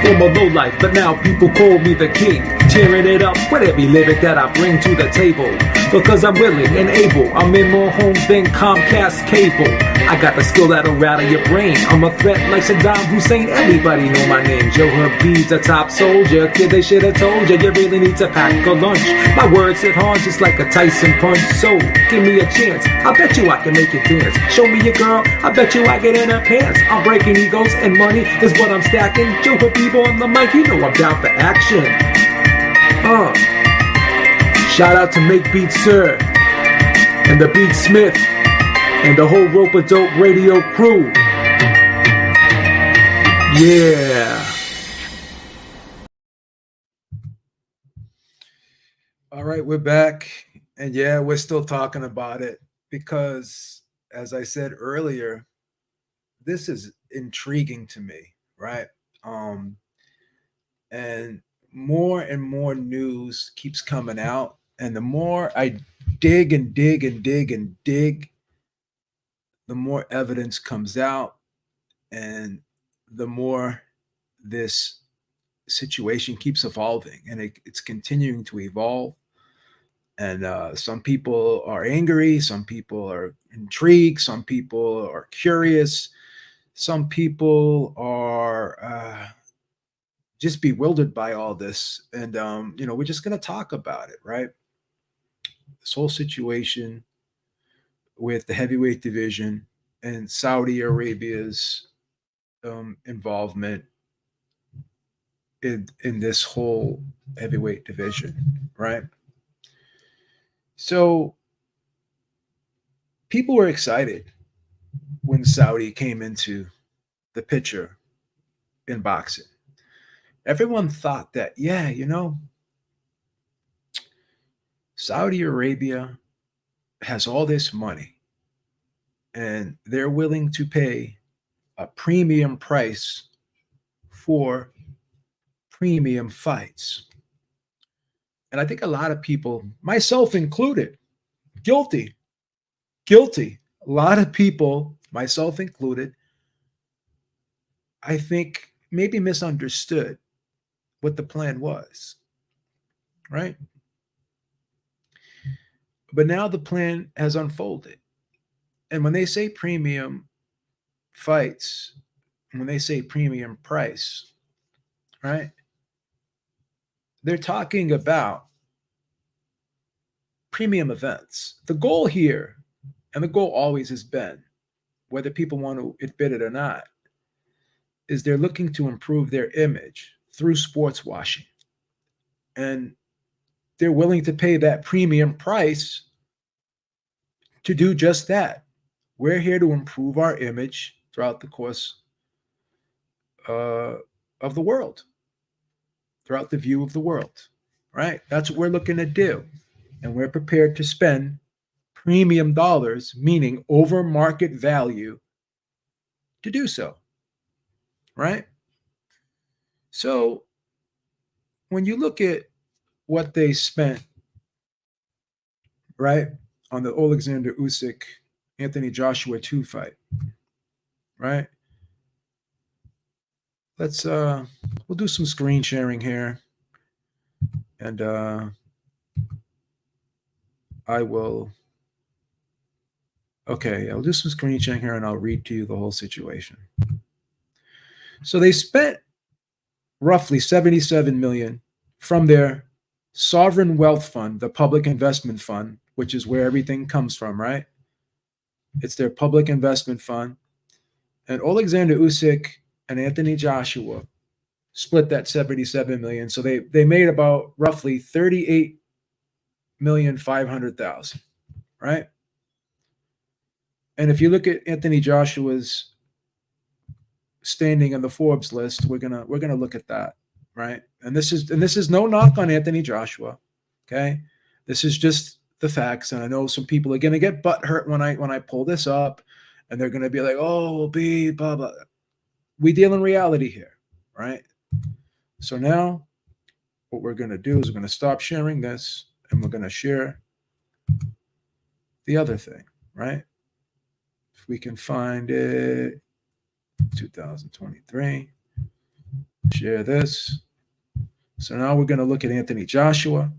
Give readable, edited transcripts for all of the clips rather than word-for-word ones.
former lowlife, but now people call me the king. Tearing it up with every lyric that I bring to the table. Because I'm willing and able, I'm in more homes than Comcast cable. I got the skill that'll rattle your brain. I'm a threat like Saddam Hussein, everybody know my name. Joe Habib's a top soldier, kid they should have told you, you really need to pack a lunch. My words hit hard just like a Tyson punch, so give me a chance, I bet you I can make it dance. Show me your girl, I bet you I get in her pants. I'm breaking egos and money is what I'm stacking. Joe Habib on the mic, you know I'm down for action. Shout out to Make Beats Sir and the Beat Smith and the whole Rope-A-Dope radio crew. Yeah. All right, we're back. And yeah, we're still talking about it because, as I said earlier, this is intriguing to me, right? And more news keeps coming out. And the more I dig and dig and dig and dig, the more evidence comes out and the more this situation keeps evolving, and it's continuing to evolve. And some people are angry, some people are intrigued, some people are curious, some people are just bewildered by all this. And we're just going to talk about it, right? This whole situation with the heavyweight division and Saudi Arabia's involvement in this whole heavyweight division, right? So people were excited when Saudi came into the picture in boxing. Everyone thought that, yeah, Saudi Arabia has all this money and they're willing to pay a premium price for premium fights. And I think a lot of people, myself included, guilty. A lot of people, myself included, I think maybe misunderstood what the plan was, right? But now the plan has unfolded. And when they say premium fights, when they say premium price, right? They're talking about premium events. The goal here, and the goal always has been, whether people want to admit it or not, is they're looking to improve their image through sports washing. And they're willing to pay that premium price to do just that. We're here to improve our image throughout the course of the world, throughout the view of the world, right? That's what we're looking to do. And we're prepared to spend premium dollars, meaning over market value, to do so, right? So when you look at what they spent, right, on the Alexander Usyk, Anthony Joshua 2 fight, right? We'll do some screen sharing here. And I'll do some screen sharing here and I'll read to you the whole situation. So they spent roughly $77 million from their sovereign wealth fund, the public investment fund, which is where everything comes from, right? It's their public investment fund. And Alexander Usyk and Anthony Joshua split that $77 million. So they made about roughly $38,500,000, right? And if you look at Anthony Joshua's standing on the Forbes list, we're gonna look at that, right? And this is no knock on Anthony Joshua, okay? This is just the facts. And I know some people are gonna get butthurt when I pull this up, and they're gonna be like, "Oh, be blah blah." We deal in reality here, right? So now, what we're gonna do is we're gonna stop sharing this, and we're gonna share the other thing, right? If we can find it, 2023. Share this. So now we're going to look at Anthony Joshua.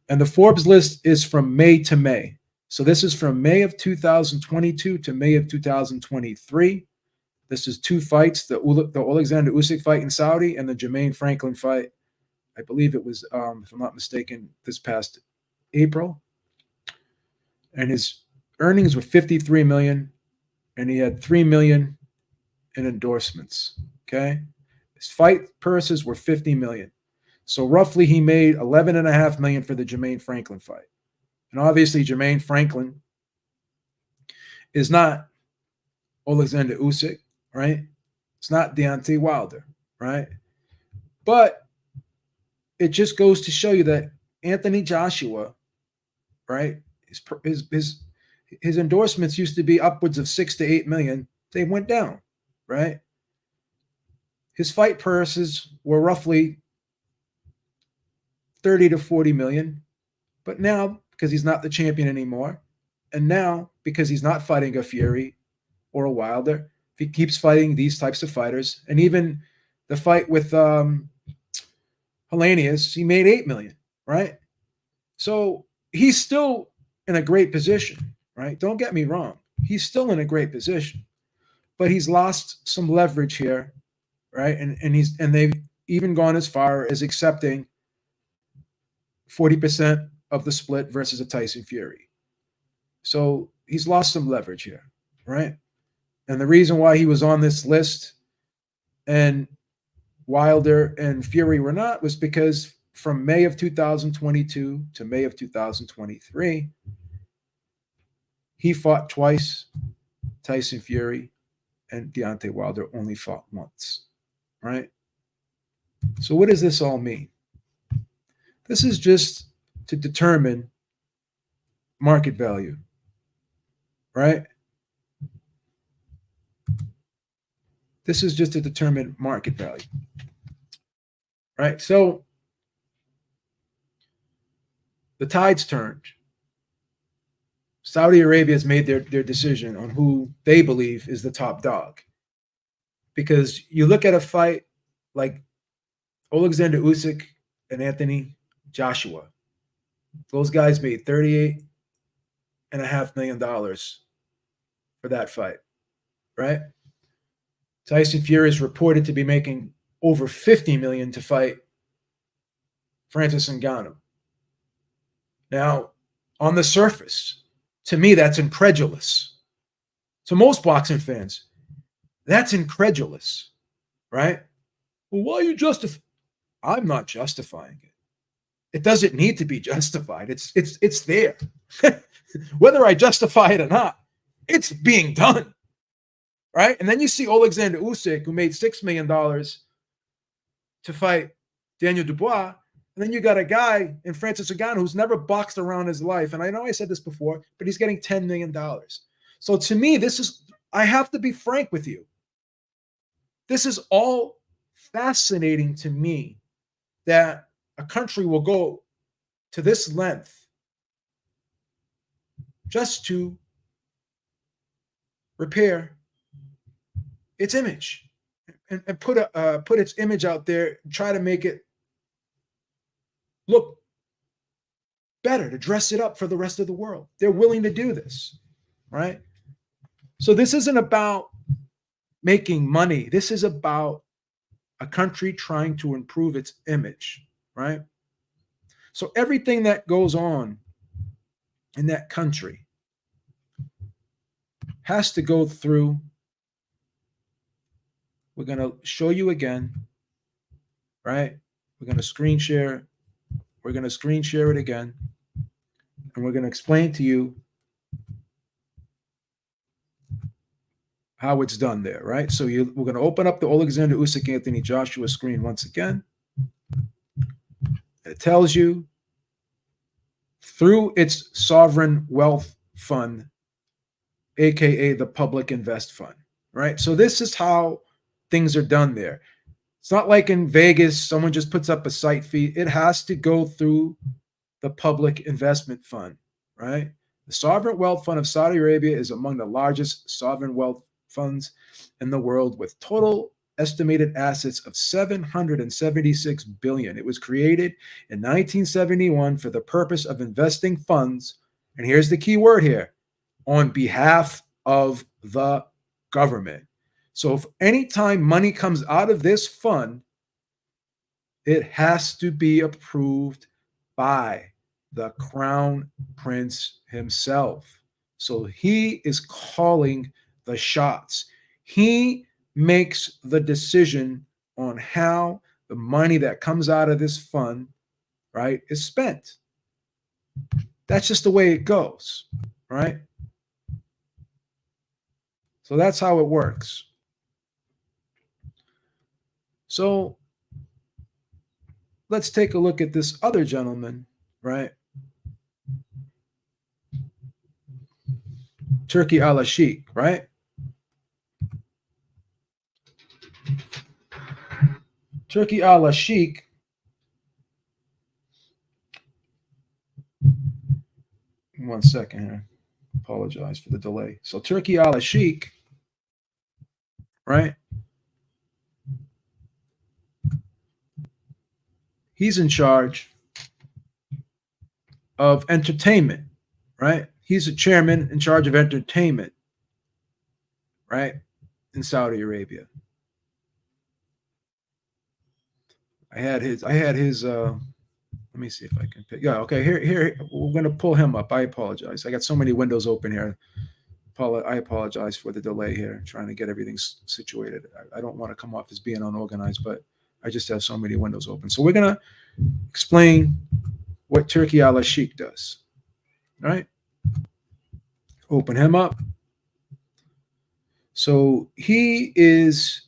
And the Forbes list is from May to May. So this is from May of 2022 to May of 2023. This is two fights, the Alexander Usyk fight in Saudi and the Jermaine Franklin fight. I believe it was, if I'm not mistaken, this past April. And his earnings were 53 million, and he had 3 million in endorsements. Okay. His fight purses were 50 million. So roughly he made 11.5 million for the Jermaine Franklin fight. And obviously Jermaine Franklin is not Alexander Usyk, right? It's not Deontay Wilder, right? But it just goes to show you that Anthony Joshua, right? His endorsements used to be upwards of 6 to 8 million. They went down, right? His fight purses were roughly 30 to 40 million. But now, because he's not the champion anymore, and now because he's not fighting a Fury or a Wilder, if he keeps fighting these types of fighters, and even the fight with Helenius, he made 8 million, right? So he's still in a great position, right? Don't get me wrong. He's still in a great position, but he's lost some leverage here, right? And they've even gone as far as accepting 40% of the split versus a Tyson Fury. So he's lost some leverage here, right? And the reason why he was on this list and Wilder and Fury were not was because from May of 2022 to May of 2023, he fought twice. Tyson Fury and Deontay Wilder only fought once, right? So what does this all mean? This is just to determine market value, right? This is just to determine market value, right? So the tide's turned. Saudi Arabia has made their decision on who they believe is the top dog. Because you look at a fight like Alexander Usyk and Anthony Joshua. Those guys made $38.5 million for that fight, right? Tyson Fury is reported to be making over 50 million to fight Francis Ngannou. Now, on the surface, to me, that's incredulous. To most boxing fans, that's incredulous, right? Well, why are you justifying? I'm not justifying it. It doesn't need to be justified. It's there. Whether I justify it or not, it's being done, right? And then you see Alexander Usyk, who made $6 million to fight Daniel Dubois, and then you got a guy in Francis Ngannou who's never boxed around his life. And I know I said this before, but he's getting $10 million. So to me, I have to be frank with you. This is all fascinating to me that a country will go to this length just to repair its image and put its image out there, try to make it look better, to dress it up for the rest of the world. They're willing to do this, right? So this isn't about making money. This is about a country trying to improve its image, right? So everything that goes on in that country has to go through. We're going to show you again, right? We're going to screen share. We're going to screen share it again. And we're going to explain to you how it's done there, right? So we're going to open up the Alexander Usyk Anthony Joshua screen once again. It tells you through its sovereign wealth fund, aka the Public Invest Fund, right? So this is how things are done there. It's not like in Vegas, someone just puts up a site fee. It has to go through the Public Investment Fund, right? The Sovereign Wealth Fund of Saudi Arabia is among the largest sovereign wealth funds in the world with total estimated assets of 776 billion. It was created in 1971 for the purpose of investing funds, and here's the key word here, on behalf of the government. So if any time money comes out of this fund, it has to be approved by the crown prince himself. So he is calling the shots. He makes the decision on how the money that comes out of this fund, right, is spent. That's just the way it goes, right? So that's how it works. So let's take a look at this other gentleman, right? Turkey al-Sheikh, right? Turkey al-Sheikh, one second here. Apologize for the delay. So Turkey al-Sheikh, right? He's in charge of entertainment, right? He's a chairman in charge of entertainment, right? In Saudi Arabia. I had his let me see if I can pick. Yeah, okay. Here we're gonna pull him up. I apologize. I got so many windows open here. I apologize for the delay here, trying to get everything situated. I don't want to come off as being unorganized, but I just have so many windows open. So we're gonna explain what Turkey al-Sheikh does. All right. Open him up. So he is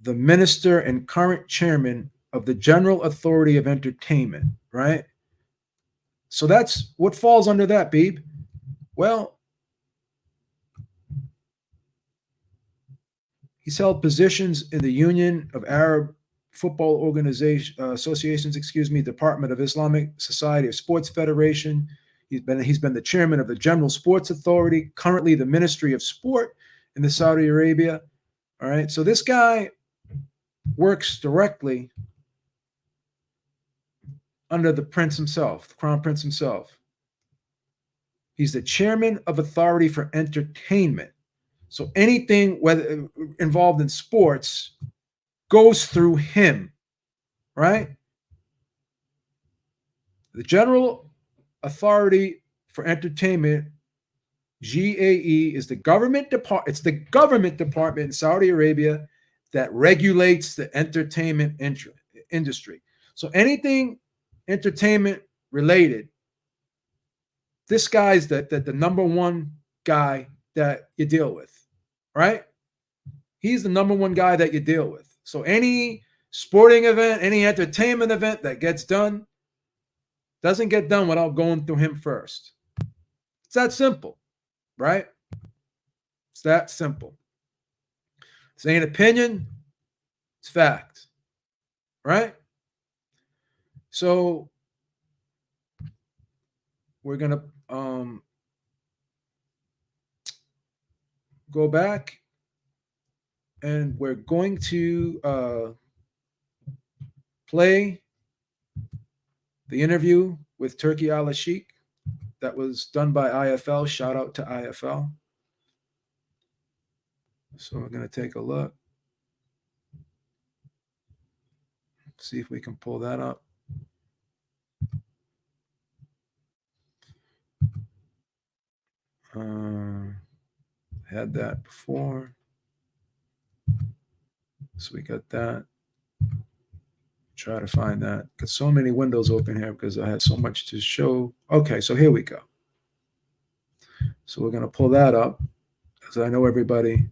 the minister and current chairman of the General Authority of Entertainment, right? So that's what falls under that, Beeb. Well, he's held positions in the Union of Arab Football Organization Associations, Department of Islamic Society of Sports Federation. He's been the chairman of the General Sports Authority, currently the Ministry of Sport in the Saudi Arabia. All right, so this guy works directly under the prince himself, the crown prince himself. He's the chairman of Authority for Entertainment. So anything whether involved in sports goes through him, right? The General Authority for Entertainment, GAE, is the government department. It's the government department in Saudi Arabia that regulates the entertainment industry. So anything entertainment related, this guy's the number one guy that you deal with, right? He's the number one guy that you deal with. So any sporting event, any entertainment event that gets done doesn't get done without going through him first. It's that simple, right? It's that simple. This ain't opinion, it's fact, right? So we're going to go back and we're going to play the interview with Turkey al-Sheikh that was done by IFL. Shout out to IFL. So we're going to take a look. See if we can pull that up. Had that before. So we got that. Try to find that. Got so many windows open here because I had so much to show. Okay, so here we go. So we're going to pull that up because I know everybody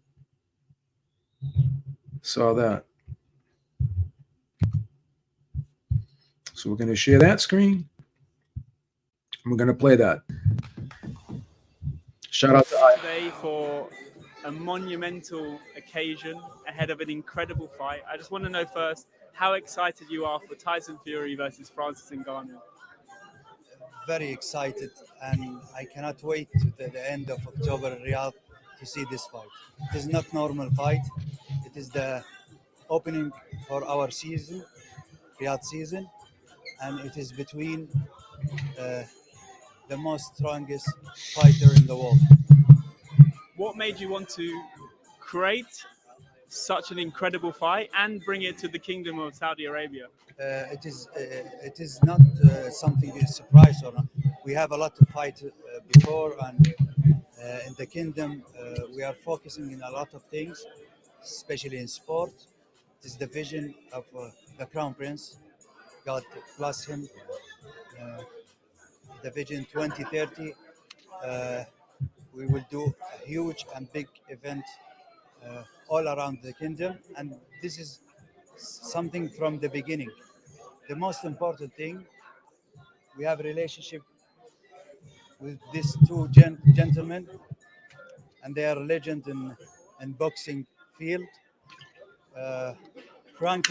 saw that. So we're going to share that screen. And we're going to play that. Shout out to today for a monumental occasion ahead of an incredible fight. I just want to know first how excited you are for Tyson Fury versus Francis Ngannou. Very excited, and I cannot wait to the end of October in Riyadh to see this fight. It is not normal fight. It is the opening for our season, Riyadh season, and it is between uh, the most strongest fighter in the world. What made you want to create such an incredible fight and bring it to the Kingdom of Saudi Arabia? It is not something is surprise or not. We have a lot of fight before, and in the kingdom we are focusing in a lot of things, especially in sport. It is the vision of the crown prince. God bless him. Uh, the vision 2030. Uh, we will do a huge and big event all around the kingdom, and this is something from the beginning. The most important thing, we have a relationship with these two gentlemen, and they are legend in boxing field. Uh, Frank,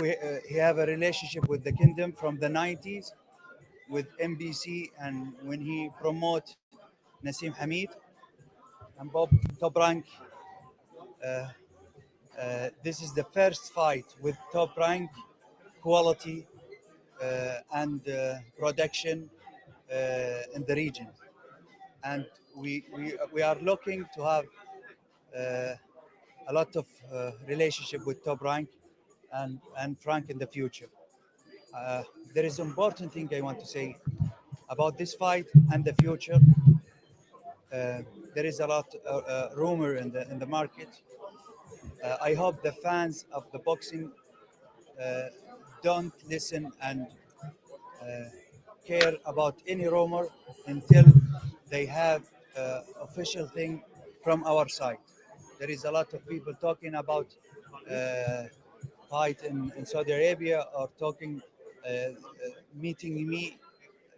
he have a relationship with the kingdom from the 90s with MBC, and when he promote Nasim Hamid and Bob Top Rank, this is the first fight with top rank quality and production in the region. And we are looking to have uh, a lot of relationship with top rank and Frank in the future. Uh, there is important thing I want to say about this fight and the future. Uh, there is a lot rumor in the market. I hope the fans of the boxing uh, don't listen and uh, care about any rumor until they have official thing from our side. There is a lot of people talking about uh, fight in Saudi Arabia or talking, meeting me.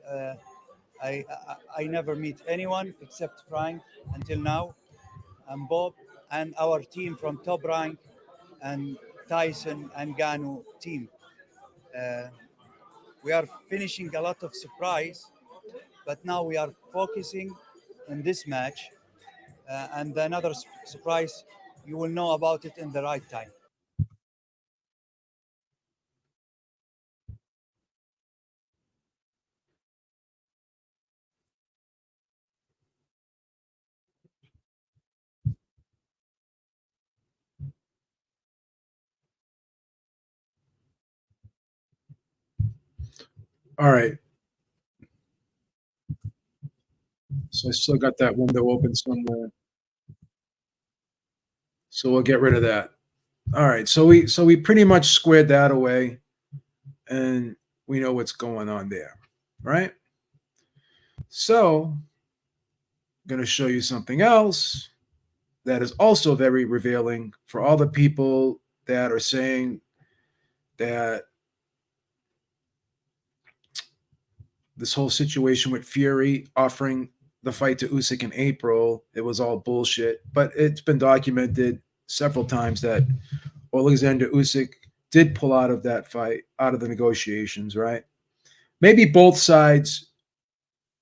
Uh, I never meet anyone except Frank until now, and Bob and our team from Top Rank and Tyson and Ganu team. Uh, we are finishing a lot of surprise, but now we are focusing on this match, and another surprise, you will know about it in the right time. All right. So I still got that window open somewhere. So we'll get rid of that. All right. So we pretty much squared that away, and we know what's going on there, right? So I'm going to show you something else that is also very revealing for all the people that are saying that this whole situation with Fury offering the fight to Usyk in April, it was all bullshit. But it's been documented several times that Alexander Usyk did pull out of that fight, out of the negotiations, right? Maybe both sides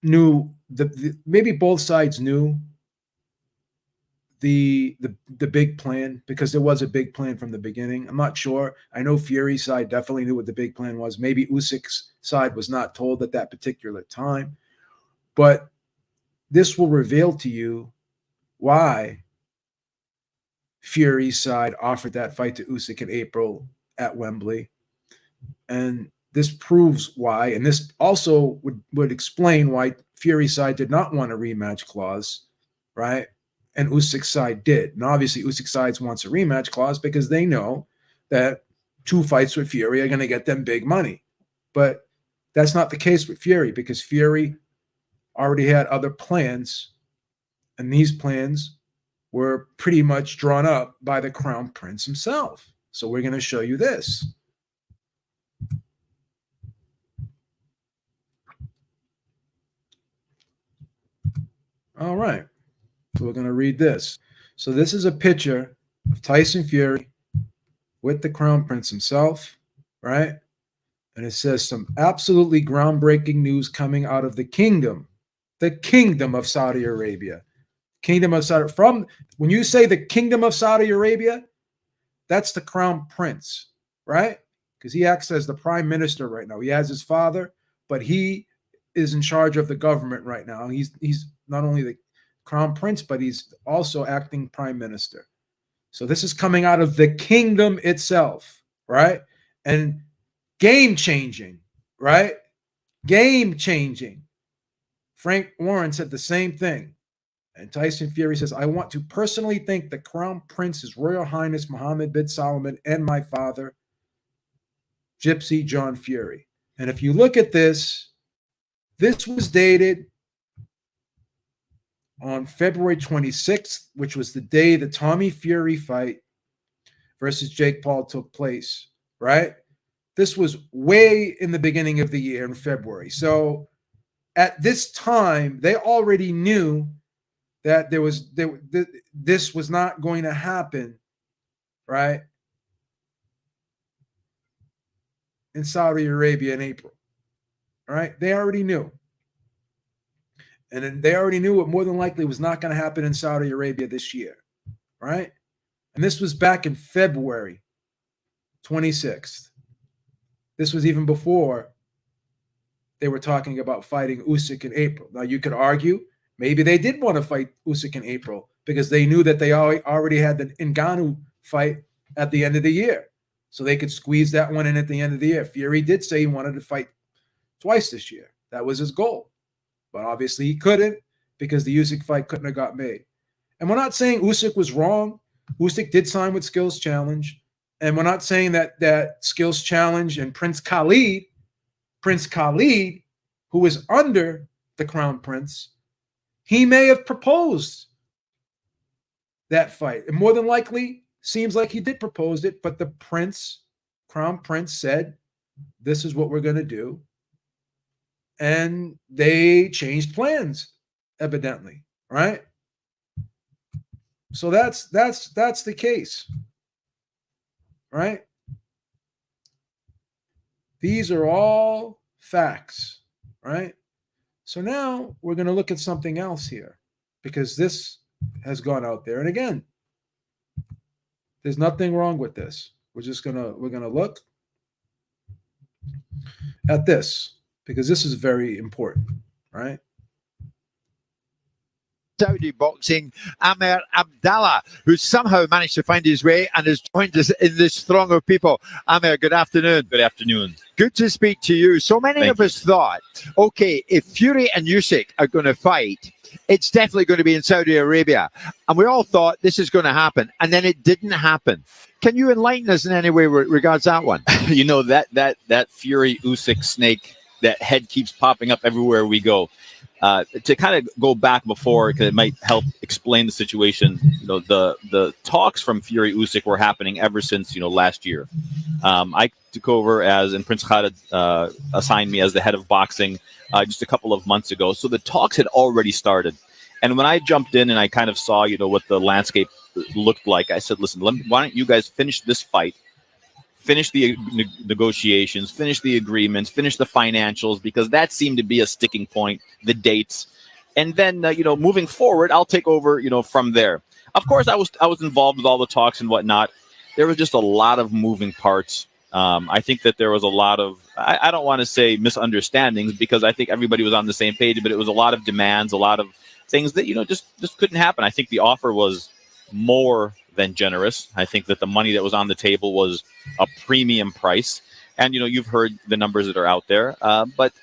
knew maybe both sides knew the big plan, because there was a big plan from the beginning. I'm not sure. I know Fury's side definitely knew what the big plan was. Maybe Usyk's side was not told at that particular time, but this will reveal to you why Fury's side offered that fight to Usyk in April at Wembley, and this proves why. And this also would explain why Fury's side did not want a rematch clause, right? And Usyk's side did. And obviously, Usyk's side wants a rematch clause because they know that two fights with Fury are going to get them big money. But that's not the case with Fury, because Fury already had other plans, and these plans were pretty much drawn up by the Crown Prince himself. So we're going to show you this. All right. So we're going to read this. So this is a picture of Tyson Fury with the Crown Prince himself, right? And it says some absolutely groundbreaking news coming out of the kingdom of Saudi Arabia. Kingdom of Saudi. From when you say the kingdom of Saudi Arabia, That's the crown prince, right? Because he acts as the prime minister right now. He has his father, but he is in charge of the government right now. He's not only the crown prince, but he's also acting prime minister. So this is coming out of the kingdom itself, right? And game changing, right? Game changing. Frank Warren said the same thing. And Tyson Fury says, I want to personally thank the Crown Prince, His Royal Highness Mohammed bin Salman, and my father, Gypsy John Fury. And if you look at this, this was dated on February 26th, which was the day the Tommy Fury fight versus Jake Paul took place, right? This was way in the beginning of the year in February. So at this time, they already knew that this was not going to happen, right? In Saudi Arabia in April, right? They already knew. And then they already knew it more than likely was not going to happen in Saudi Arabia this year, right? And this was back in February 26th. This was even before they were talking about fighting Usyk in April. Now, you could argue maybe they did want to fight Usyk in April because they knew that they already had the Ngannou fight at the end of the year. So they could squeeze that one in at the end of the year. Fury did say he wanted to fight twice this year. That was his goal. But obviously he couldn't because the Usyk fight couldn't have got made. And we're not saying Usyk was wrong. Usyk did sign with Skills Challenge. And we're not saying that Skills Challenge and Prince Khalid, who is under the Crown Prince, he may have proposed that fight. And more than likely, seems like he did propose it, but the Crown Prince said, this is what we're going to do. And they changed plans, evidently, right? So that's the case, right? These are all facts, right? So now we're going to look at something else here because this has gone out there. And again, there's nothing wrong with this. We're going to look at this because this is very important, right? Saudi boxing, Amir Abdallah, who somehow managed to find his way and has joined us in this throng of people. Amir, good afternoon. Good afternoon. Good to speak to you. So many of us thought, okay, if Fury and Usyk are going to fight, it's definitely going to be in Saudi Arabia. And we all thought this is going to happen. And then it didn't happen. Can you enlighten us in any way regards that one? You know, that Fury Usyk snake, that head keeps popping up everywhere we go. To kind of go back before, because it might help explain the situation. You know, the talks from Fury Usyk were happening ever since last year. I took over and Prince Khalid assigned me as the head of boxing just a couple of months ago. So the talks had already started, and when I jumped in and I kind of saw what the landscape looked like, I said, "Listen, why don't you guys finish this fight?" Finish the negotiations, finish the agreements, finish the financials, because that seemed to be a sticking point, the dates. And then, moving forward, I'll take over, from there. Of course, I was involved with all the talks and whatnot. There was just a lot of moving parts. I think that there was a lot of, I don't want to say misunderstandings, because I think everybody was on the same page, but it was a lot of demands, a lot of things that, just couldn't happen. I think the offer was more than generous. I think that the money that was on the table was a premium price. And, you've heard the numbers that are out there. But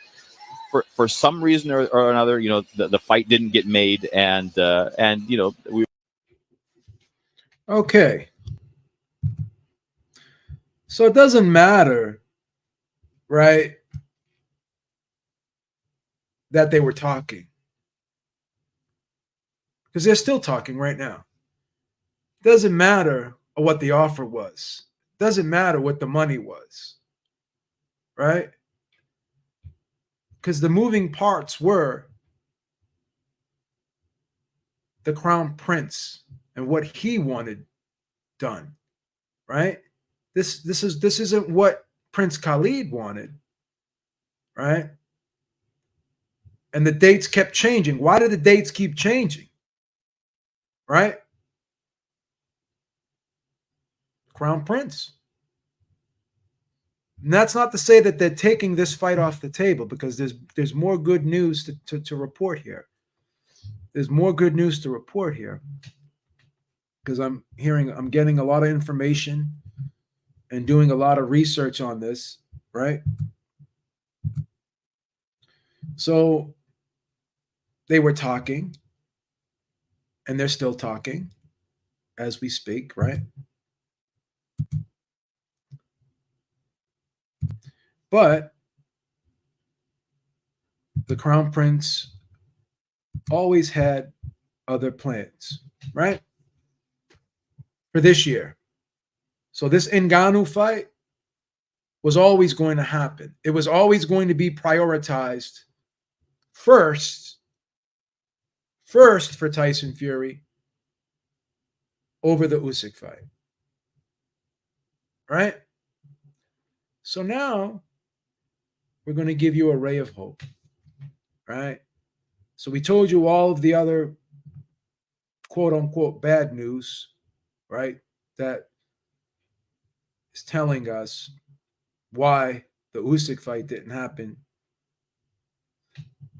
for some reason or another, the fight didn't get made. And we. Okay. So it doesn't matter, right, that they were talking. Because they're still talking right now. Doesn't matter what the offer was. Doesn't matter what the money was, right? Because the moving parts were the Crown Prince and what he wanted done, right? This isn't what Prince Khalid wanted, right? And the dates kept changing. Why did the dates keep changing, right? Crown Prince. And that's not to say that they're taking this fight off the table, because there's more good news to report here. There's more good news to report here, because I'm getting a lot of information and doing a lot of research on this, right? So they were talking, and they're still talking as we speak, right? But the Crown Prince always had other plans, right? For this year. So this Ngannou fight was always going to happen. It was always going to be prioritized first for Tyson Fury over the Usyk fight. Right? So now we're going to give you a ray of hope. Right? So we told you all of the other quote unquote bad news, right? That is telling us why the Usyk fight didn't happen,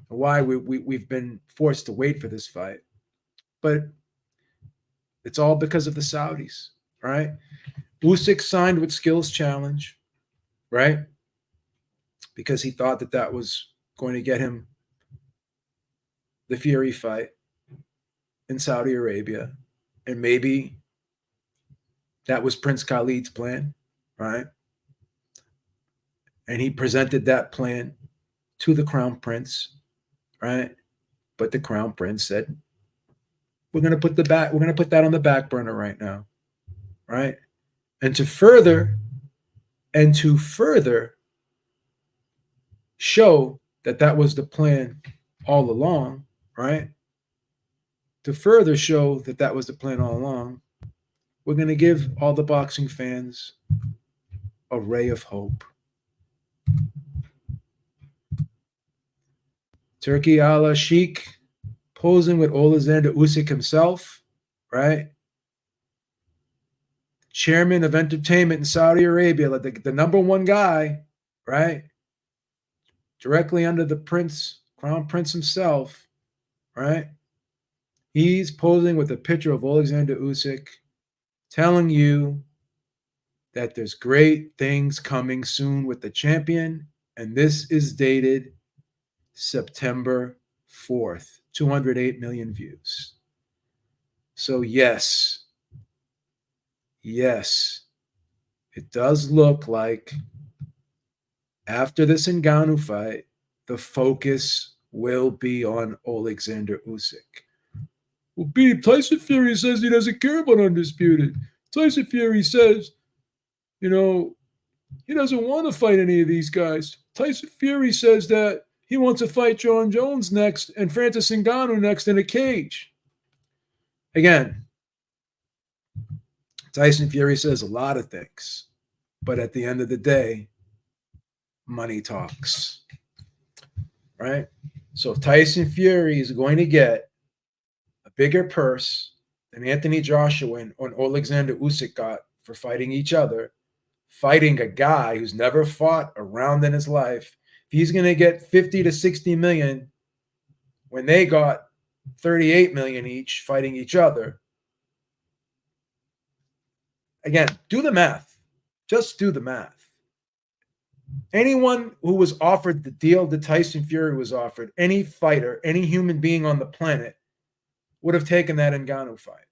or why we've been forced to wait for this fight. But it's all because of the Saudis, right? Usyk signed with Skills Challenge, right? Because he thought that was going to get him the Fury fight in Saudi Arabia. And maybe that was Prince Khalid's plan, right? And he presented that plan to the Crown Prince, right? But the Crown Prince said, we're going to put that on the back burner right now, right? And to further show that was the plan all along, right? To further show that was the plan all along, we're going to give all the boxing fans a ray of hope. Turki Al Sheikh posing with Alexander Usyk himself, right? Chairman of entertainment in Saudi Arabia, like the number one guy, right? Directly under the Crown Prince himself, right? He's posing with a picture of Alexander Usyk, telling you that there's great things coming soon with the champion, and this is dated September 4th, 208 million views. So yes, it does look like after this Ngannou fight, the focus will be on Alexander Usyk. Well, Beep, Tyson Fury says he doesn't care about Undisputed. Tyson Fury says, he doesn't want to fight any of these guys. Tyson Fury says that he wants to fight John Jones next and Francis Ngannou next in a cage. Again, Tyson Fury says a lot of things, but at the end of the day, money talks, right? So if Tyson Fury is going to get a bigger purse than Anthony Joshua and Alexander Usyk got for fighting each other, fighting a guy who's never fought a round in his life, if he's going to get 50 to 60 million when they got 38 million each fighting each other, again, do the math. Just do the math. Anyone who was offered the deal that Tyson Fury was offered, any fighter, any human being on the planet would have taken that Ngannou fight.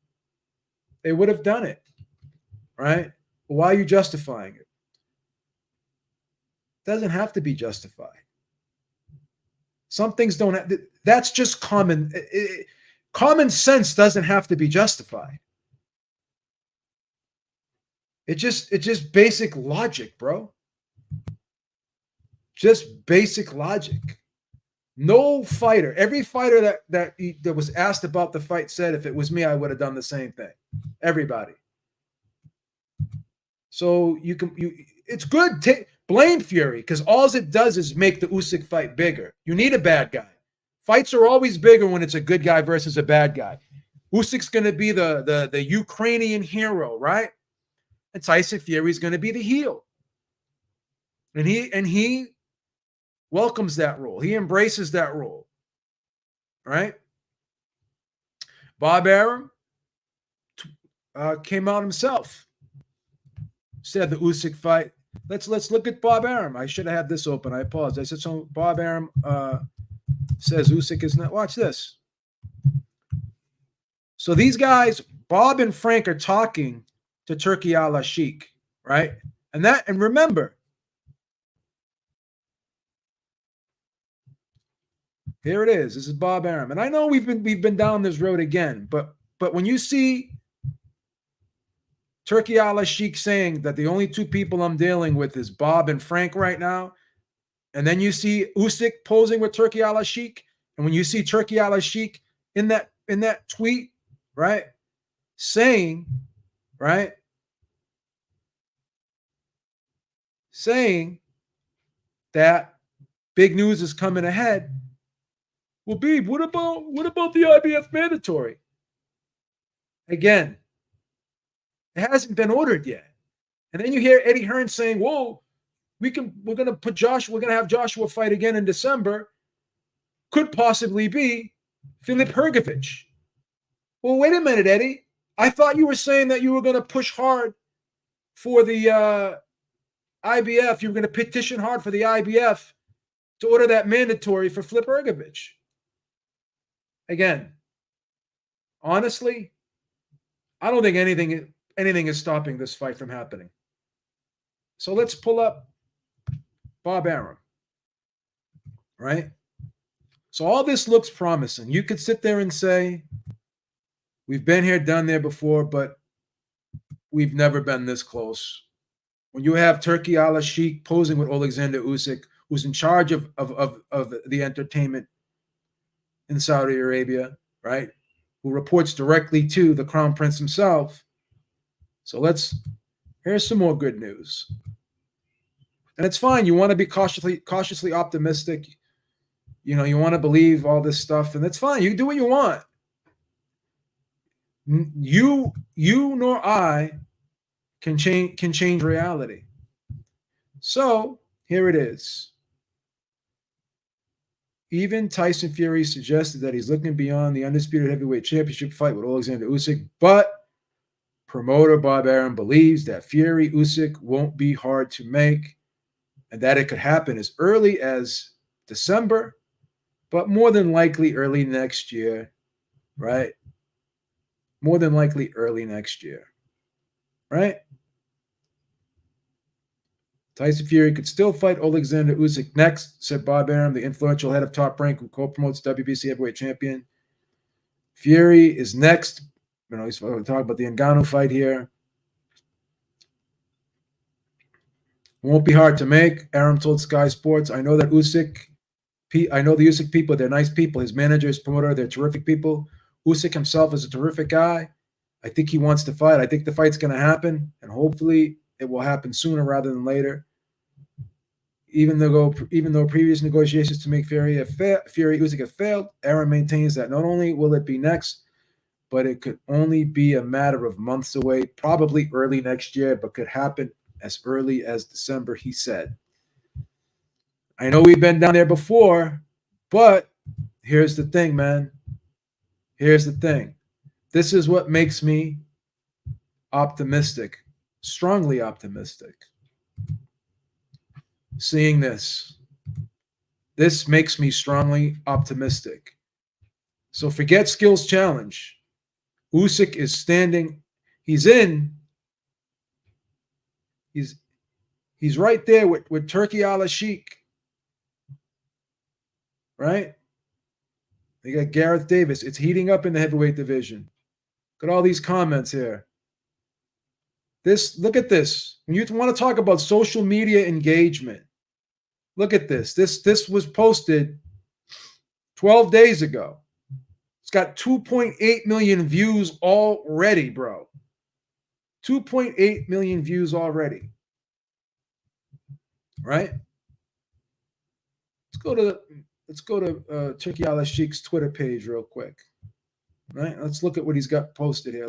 They would have done it, right? Why are you justifying it? It doesn't have to be justified. Some things don't have, that's just common. Common sense doesn't have to be justified. It's just basic logic, bro. Just basic logic. No fighter, every fighter that was asked about the fight said, if it was me, I would have done the same thing. Everybody. So it's good. Blame Fury, because all it does is make the Usyk fight bigger. You need a bad guy. Fights are always bigger when it's a good guy versus a bad guy. Usyk's going to be the Ukrainian hero, right? and Tyson Fury is going to be the heel. And he welcomes that role. He embraces that role. Right? Bob Arum came out himself. Said the Usyk fight. Let's look at Bob Arum. I should have had this open. I apologize. I said so. Bob Arum says Usyk is not. Watch this. So these guys, Bob and Frank, are talking to Turki Al Sheikh, right? And remember, here it is. This is Bob Arum, and I know we've been down this road again, but when you see Turki Al Sheikh saying that the only two people I'm dealing with is Bob and Frank right now, and then you see Usyk posing with Turki Al Sheikh, and when you see Turki Al Sheikh in that tweet, right, saying that big news is coming ahead. Well, Beeb, what about the IBF mandatory? Again, it hasn't been ordered yet. And then you hear Eddie Hearn saying, "Whoa, we're gonna have Joshua fight again in December. Could possibly be Filip Hrgovic." Well, wait a minute, Eddie. I thought you were saying that you were going to push hard for the IBF. You were going to petition hard for the IBF to order that mandatory for Filip Hrgovic. Again, honestly, I don't think anything is stopping this fight from happening. So let's pull up Bob Arum, right? So all this looks promising. You could sit there and say, we've been here, done there before, but we've never been this close. When you have Turki Al Sheikh posing with Alexander Usyk, who's in charge of the entertainment in Saudi Arabia, right? Who reports directly to the Crown Prince himself. So here's some more good news. And it's fine. You want to be cautiously optimistic. You know, you want to believe all this stuff, and that's fine. You do what you want. You nor I can change reality. So here it is. Even Tyson Fury suggested that he's looking beyond the undisputed heavyweight championship fight with Alexander Usyk, but promoter Bob Arum believes that Fury Usyk won't be hard to make, and that it could happen as early as December, but more than likely early next year, right? More than likely early next year, right? Tyson Fury could still fight Alexander Usyk next, said Bob Arum, the influential head of Top Rank who co-promotes WBC heavyweight champion. Fury is next. You know, he's talking about the Ngannou fight here. Won't be hard to make, Arum told Sky Sports. I know the Usyk people. They're nice people. His manager, his promoter, they're terrific people. Usyk himself is a terrific guy. I think he wants to fight. I think the fight's going to happen, and hopefully it will happen sooner rather than later. Even though previous negotiations to make Fury Usyk have failed, Arum maintains that not only will it be next, but it could only be a matter of months away, probably early next year, but could happen as early as December, he said. I know we've been down there before, but here's the thing, man. Here's the thing. This is what makes me optimistic, strongly optimistic. Seeing this makes me strongly optimistic. So forget skills challenge. Usyk is standing. He's right there with Turki Al Sheikh. Right? They got Gareth Davis. It's heating up in the heavyweight division. Look at all these comments here. Look at this. When you want to talk about social media engagement, look at this. This was posted 12 days ago. It's got 2.8 million views already, bro. 2.8 million views already. Right? Let's go to Turki Al Sheikh's Twitter page real quick. Right? Let's look at what he's got posted here.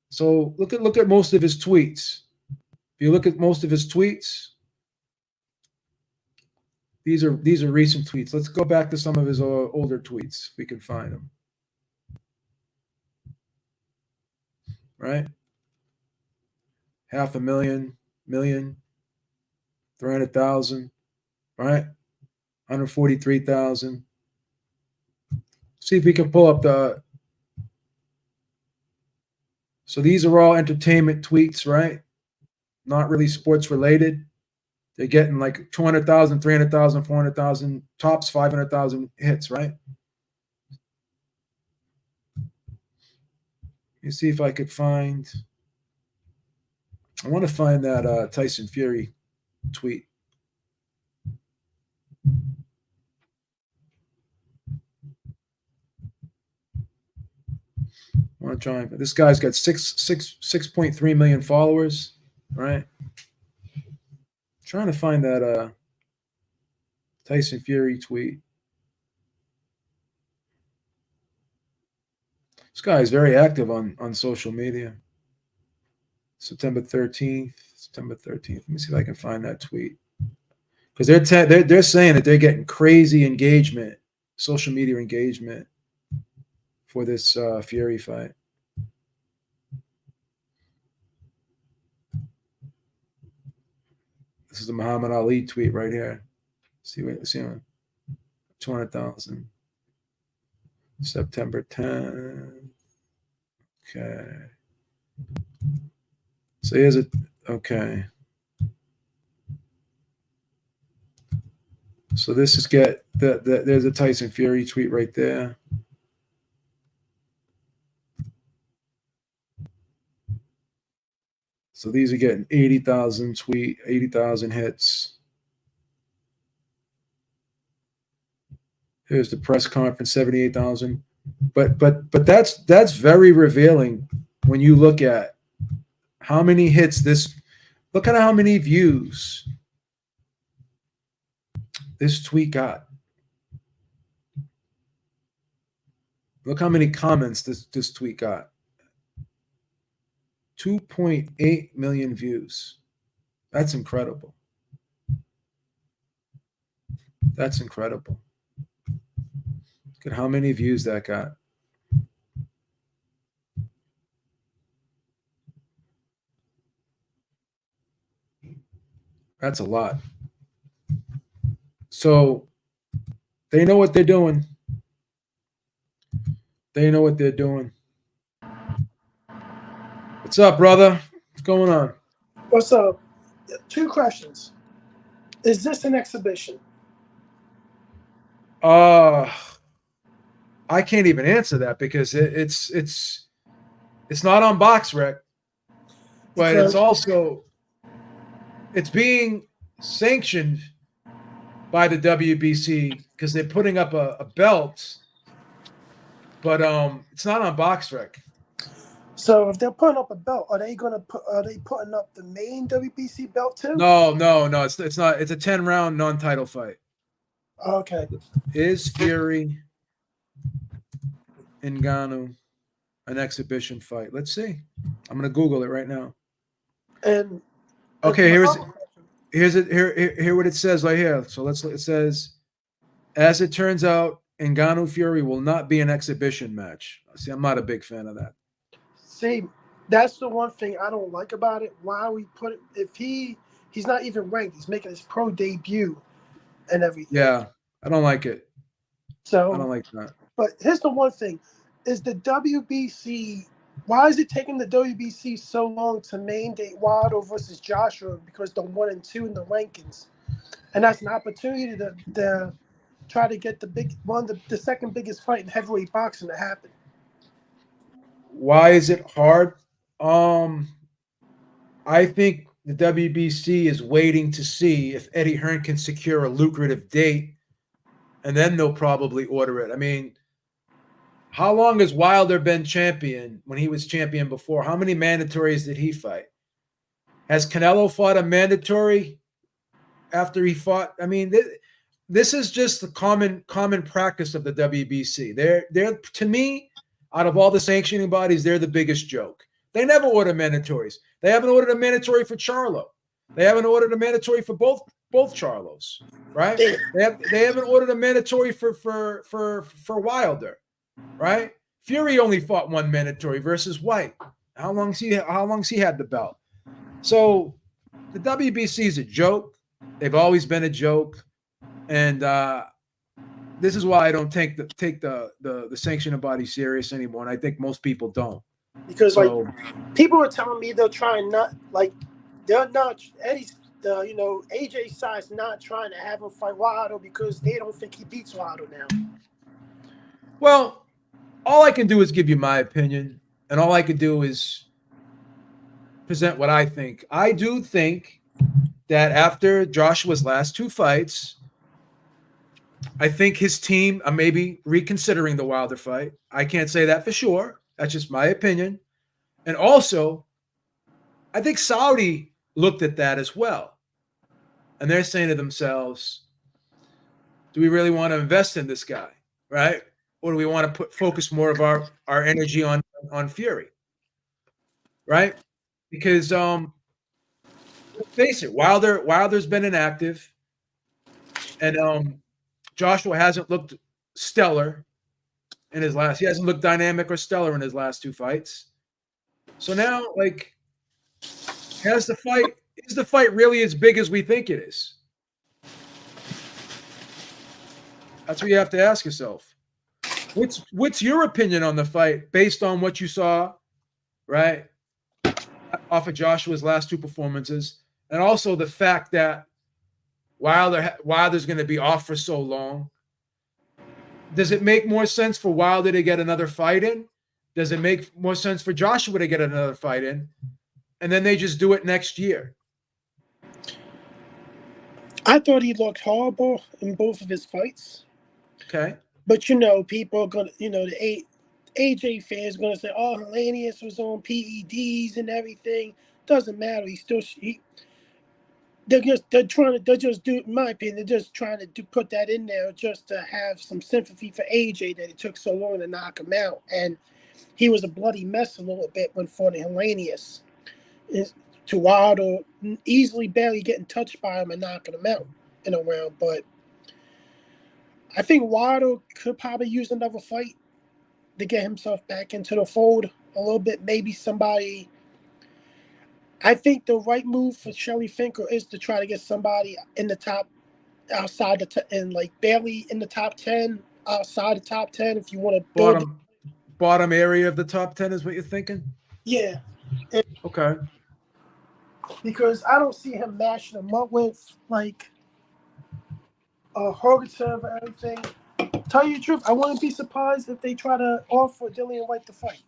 So look at most of his tweets. If you look at most of his tweets, these are recent tweets. Let's go back to some of his older tweets if we can find them. Right? 500,000, 300,000, right? 143,000. See if we can pull up the. So these are all entertainment tweets, right? Not really sports related. They're getting like 200,000, 300,000, 400,000, tops 500,000 hits, right? Let me see if I could find. I want to find that Tyson Fury tweet. I want to try. This guy's got 6.3 million followers, right? Trying to find that Tyson Fury tweet. This guy is very active on social media. September 13th. Let me see if I can find that tweet. Because they're saying that they're getting crazy engagement, social media engagement for this Fury fight. This is the Muhammad Ali tweet right here. See 200,000. September 10th. Okay. So here's it. Okay. So this is there's a Tyson Fury tweet right there. So these are getting 80,000 hits. Here's the press conference, 78,000. But that's very revealing when you look at how many hits this. Look at how many views this tweet got. Look how many comments this tweet got. 2.8 million views. That's incredible. That's incredible. Look at how many views that got. That's a lot. So they know what they're doing. They know what they're doing. What's up, brother? What's going on? What's up? 2 questions. Is this an exhibition? I can't even answer that because it's not on BoxRec, but it's being sanctioned by the WBC because they're putting up a belt, but it's not on BoxRec. So if they're putting up a belt, are they putting up the main WBC belt too? No, it's not. It's a 10-round non-title fight. Okay. Is Fury Ngannou an exhibition fight? Let's see. I'm gonna Google it right now. And okay, here what it says right here. So it says, as it turns out, Ngannou Fury will not be an exhibition match. See, I'm not a big fan of that. See, that's the one thing I don't like about it. Why we put it if he's not even ranked, he's making his pro debut and everything. Yeah, I don't like it. So I don't like that. But here's the one thing: is the WBC? Why is it taking the WBC so long to mandate Wilder versus Joshua? Because they're 1 and 2 in the rankings, and that's an opportunity to try to get the second biggest fight in heavyweight boxing to happen. Why is it hard? I think the WBC is waiting to see if Eddie Hearn can secure a lucrative date, and then they'll probably order it. I mean, how long has Wilder been champion when he was champion before? How many mandatories did he fight? Has Canelo fought a mandatory after he fought? I mean, this is just the common practice of the WBC. They're to me, out of all the sanctioning bodies, they're the biggest joke. They never order mandatories. They haven't ordered a mandatory for Charlo. They haven't ordered a mandatory for both Charlos, right? They haven't ordered a mandatory for Wilder, right? Fury only fought one mandatory versus White. How long's he had the belt? So the WBC is a joke. They've always been a joke, and this is why I don't take the sanctioning body serious anymore. And I think most people don't, because like people are telling me they're trying not like they're not Eddie's AJ side's not trying to have him fight Wilder because they don't think he beats Wilder now. Well, all I can do is give you my opinion, and all I can do is present what I think. I do think that after Joshua's last two fights, I think his team may be reconsidering the Wilder fight. I can't say that for sure. That's just my opinion. And also, I think Saudi looked at that as well. And they're saying to themselves, do we really want to invest in this guy, right? Or do we want to focus more of our energy on Fury, right? Because let's face it, Wilder's been inactive, and Joshua hasn't looked stellar in his last. He hasn't looked dynamic or stellar in his last two fights. So now, like, is the fight really as big as we think it is? That's what you have to ask yourself. What's your opinion on the fight based on what you saw, right, off of Joshua's last two performances, and also the fact that Wilder's going to be off for so long? Does it make more sense for Wilder to get another fight in? Does it make more sense for Joshua to get another fight in? And then they just do it next year? I thought he looked horrible in both of his fights. Okay. But, people are going to, the AJ fans going to say, oh, Hellenius was on PEDs and everything. Doesn't matter. They're just doing, in my opinion, they're just trying to put that in there just to have some sympathy for AJ that it took so long to knock him out. And he was a bloody mess a little bit when fought Hellenius. To Wilder, easily barely getting touched by him and knocking him out in a round. But I think Wilder could probably use another fight to get himself back into the fold a little bit. Maybe somebody. I think the right move for Shelly Finkel is to try to get somebody in the top, outside and like barely in the top 10, outside the top 10. If you want to build bottom area of the top 10 is what you're thinking? Yeah. Okay. Because I don't see him mashing him up with like Horgachev or anything. Tell you the truth, I wouldn't be surprised if they try to offer Dillian White the fight.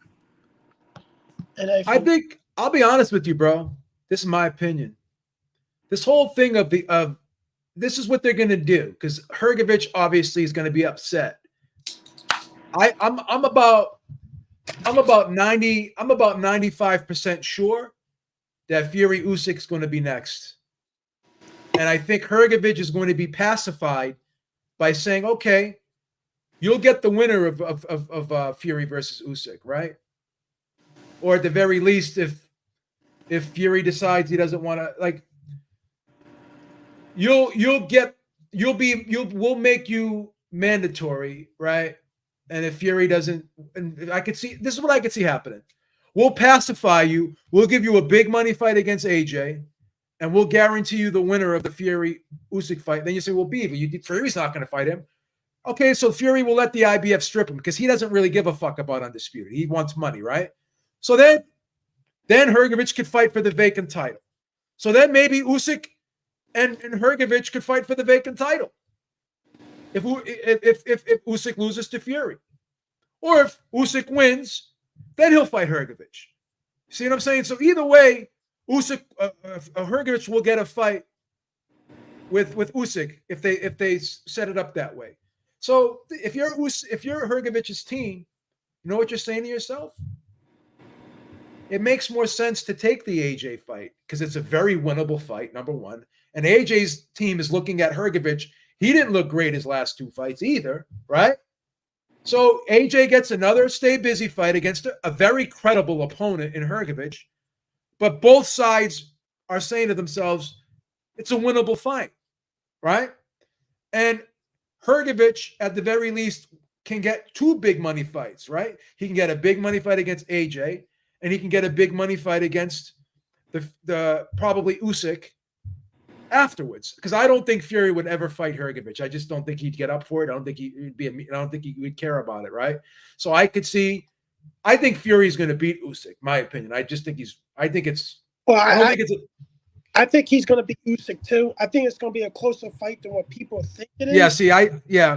And I think I'll be honest with you, bro. This is my opinion. This whole thing of this is what they're going to do, because Hrgovic obviously is going to be upset. I'm about 95% sure that Fury Usyk is going to be next. And I think Hrgovic is going to be pacified by saying, okay, you'll get the winner of Fury versus Usyk, right? Or at the very least, if Fury decides he doesn't want to, like, we'll make you mandatory, right? And if Fury doesn't, and this is what I could see happening. We'll pacify you. We'll give you a big money fight against AJ, and we'll guarantee you the winner of the Fury Usyk fight. Then you say, well, Beaver, Fury's not going to fight him. Okay, so Fury will let the IBF strip him because he doesn't really give a fuck about Undisputed. He wants money, right? So then Hrgovic could fight for the vacant title. So then maybe Usyk and Hrgovic could fight for the vacant title. If Usyk loses to Fury. Or if Usyk wins, then he'll fight Hrgovic. See what I'm saying? So either way, Hrgovic will get a fight with Usyk if they set it up that way. So if you're Hrgovic's team, you know what you're saying to yourself? It makes more sense to take the AJ fight because it's a very winnable fight, number one. And AJ's team is looking at Hrgovic. He didn't look great his last two fights either, right? So AJ gets another stay busy fight against a very credible opponent in Hrgovic, but both sides are saying to themselves, it's a winnable fight, right? And Hrgovic, at the very least, can get 2 big money fights, right? He can get a big money fight against AJ, and he can get a big money fight against the probably Usyk afterwards. Because I don't think Fury would ever fight Hrgovic. I just don't think he'd get up for it. I don't think I don't think he would care about it, right? So I think Fury's going to beat Usyk. My opinion. I just think I think it's. Well, I don't think it's. I think he's going to beat Usyk too. I think it's going to be a closer fight than what people think it is. Yeah, see,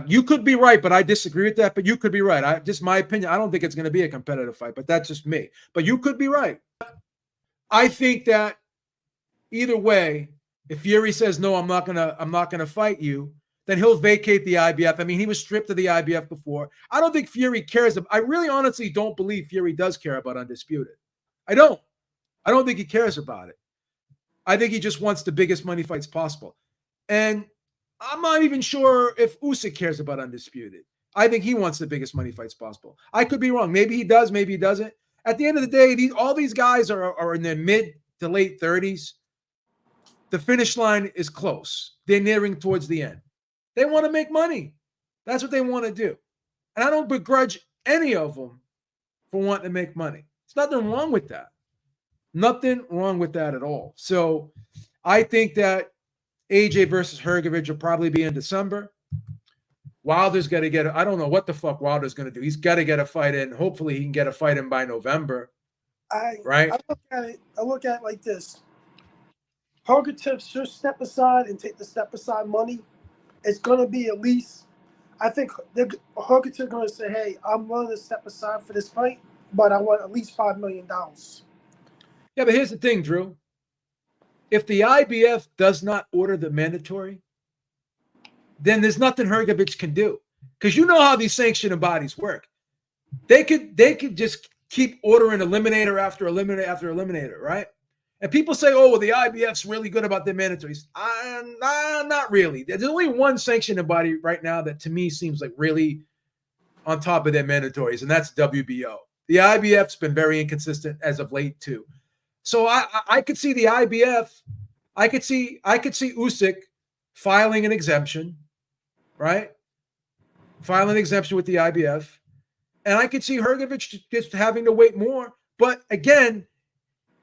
you could be right, but I disagree with that. But you could be right. Just my opinion. I don't think it's going to be a competitive fight, but that's just me. But you could be right. I think that either way, if Fury says no, I'm not gonna fight you, then he'll vacate the IBF. I mean, he was stripped of the IBF before. I don't think Fury cares. I really honestly don't believe Fury does care about Undisputed. I don't think he cares about it. I think he just wants the biggest money fights possible. And I'm not even sure if Usyk cares about Undisputed. I think he wants the biggest money fights possible. I could be wrong. Maybe he does, maybe he doesn't. At the end of the day, all these guys are in their mid to late 30s. The finish line is close. They're nearing towards the end. They want to make money. That's what they want to do. And I don't begrudge any of them for wanting to make money. There's nothing wrong with that. Nothing wrong with that at all. So I think that AJ versus Hrgovic will probably be in December. Wilder's got to get I don't know what the fuck Wilder's going to do. He's got to get a fight in. Hopefully he can get a fight in by November. Right? I look at it like this. Hrgovic should step aside and take the step aside money. It's going to be at least, I think Hrgovic is going to say, hey, I'm willing to step aside for this fight, but I want at least $5 million. Yeah, but here's the thing, Drew. If the IBF does not order the mandatory, then there's nothing Hrgovic can do. Because you know how these sanctioning bodies work. They could just keep ordering eliminator after eliminator after eliminator, right? And people say, oh, well, the IBF's really good about their mandatories. Not really. There's only one sanctioning body right now that to me seems like really on top of their mandatories, and that's WBO. The IBF's been very inconsistent as of late too. So I could see the IBF. I could see Usyk filing an exemption, right? Filing an exemption with the IBF, and I could see Hrgovic just having to wait more. But again,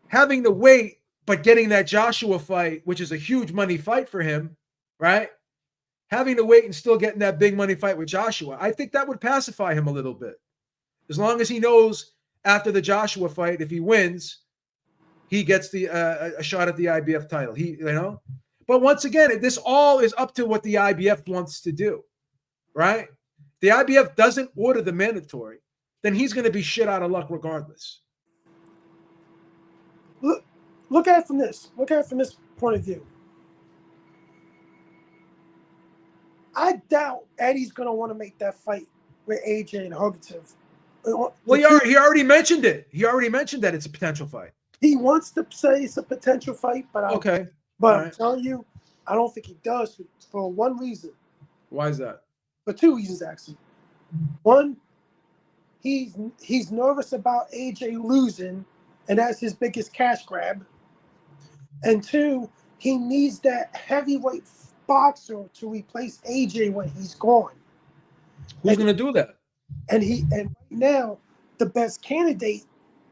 having to wait, but getting that Joshua fight, which is a huge money fight for him, right? Having to wait and still getting that big money fight with Joshua, I think that would pacify him a little bit. As long as he knows after the Joshua fight, if he wins, he gets the a shot at the IBF title. But once again, this all is up to what the IBF wants to do, right? If the IBF doesn't order the mandatory, then he's going to be shit out of luck regardless. Look at it from this. Look at it from this point of view. I doubt Eddie's going to want to make that fight with AJ and Hrgovic. Well, he already mentioned it. He already mentioned that it's a potential fight. He wants to say it's a potential fight, but I'm telling you, I don't think he does for one reason. Why is that? For 2 reasons, actually. One, he's nervous about AJ losing, and that's his biggest cash grab. And 2, he needs that heavyweight boxer to replace AJ when he's gone. Who's going to do that? And right now, the best candidate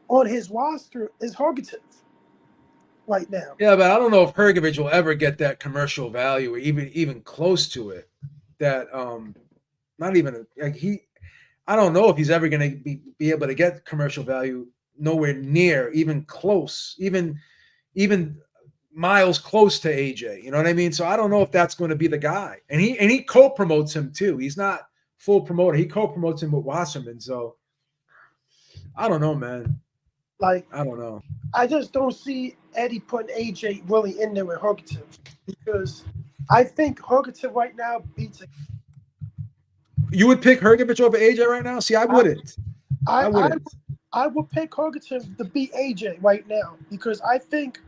on his roster is Hrgovic right now. Yeah, but I don't know if Hrgovic will ever get that commercial value or even close to it. That not even like I don't know if he's ever going to be able to get commercial value nowhere near, even close, even miles close to AJ. You know what I mean? So I don't know if that's going to be the guy. And he co-promotes him too. He's not full promoter. He co-promotes him with Wasserman. So I don't know, man. I don't know. I just don't see Eddie putting AJ really in there with Hrgovic because I think Hrgovic right now beats him. You would pick Hrgovic over AJ right now? See, I wouldn't. I wouldn't. I would pick Hrgovic to beat AJ right now because I think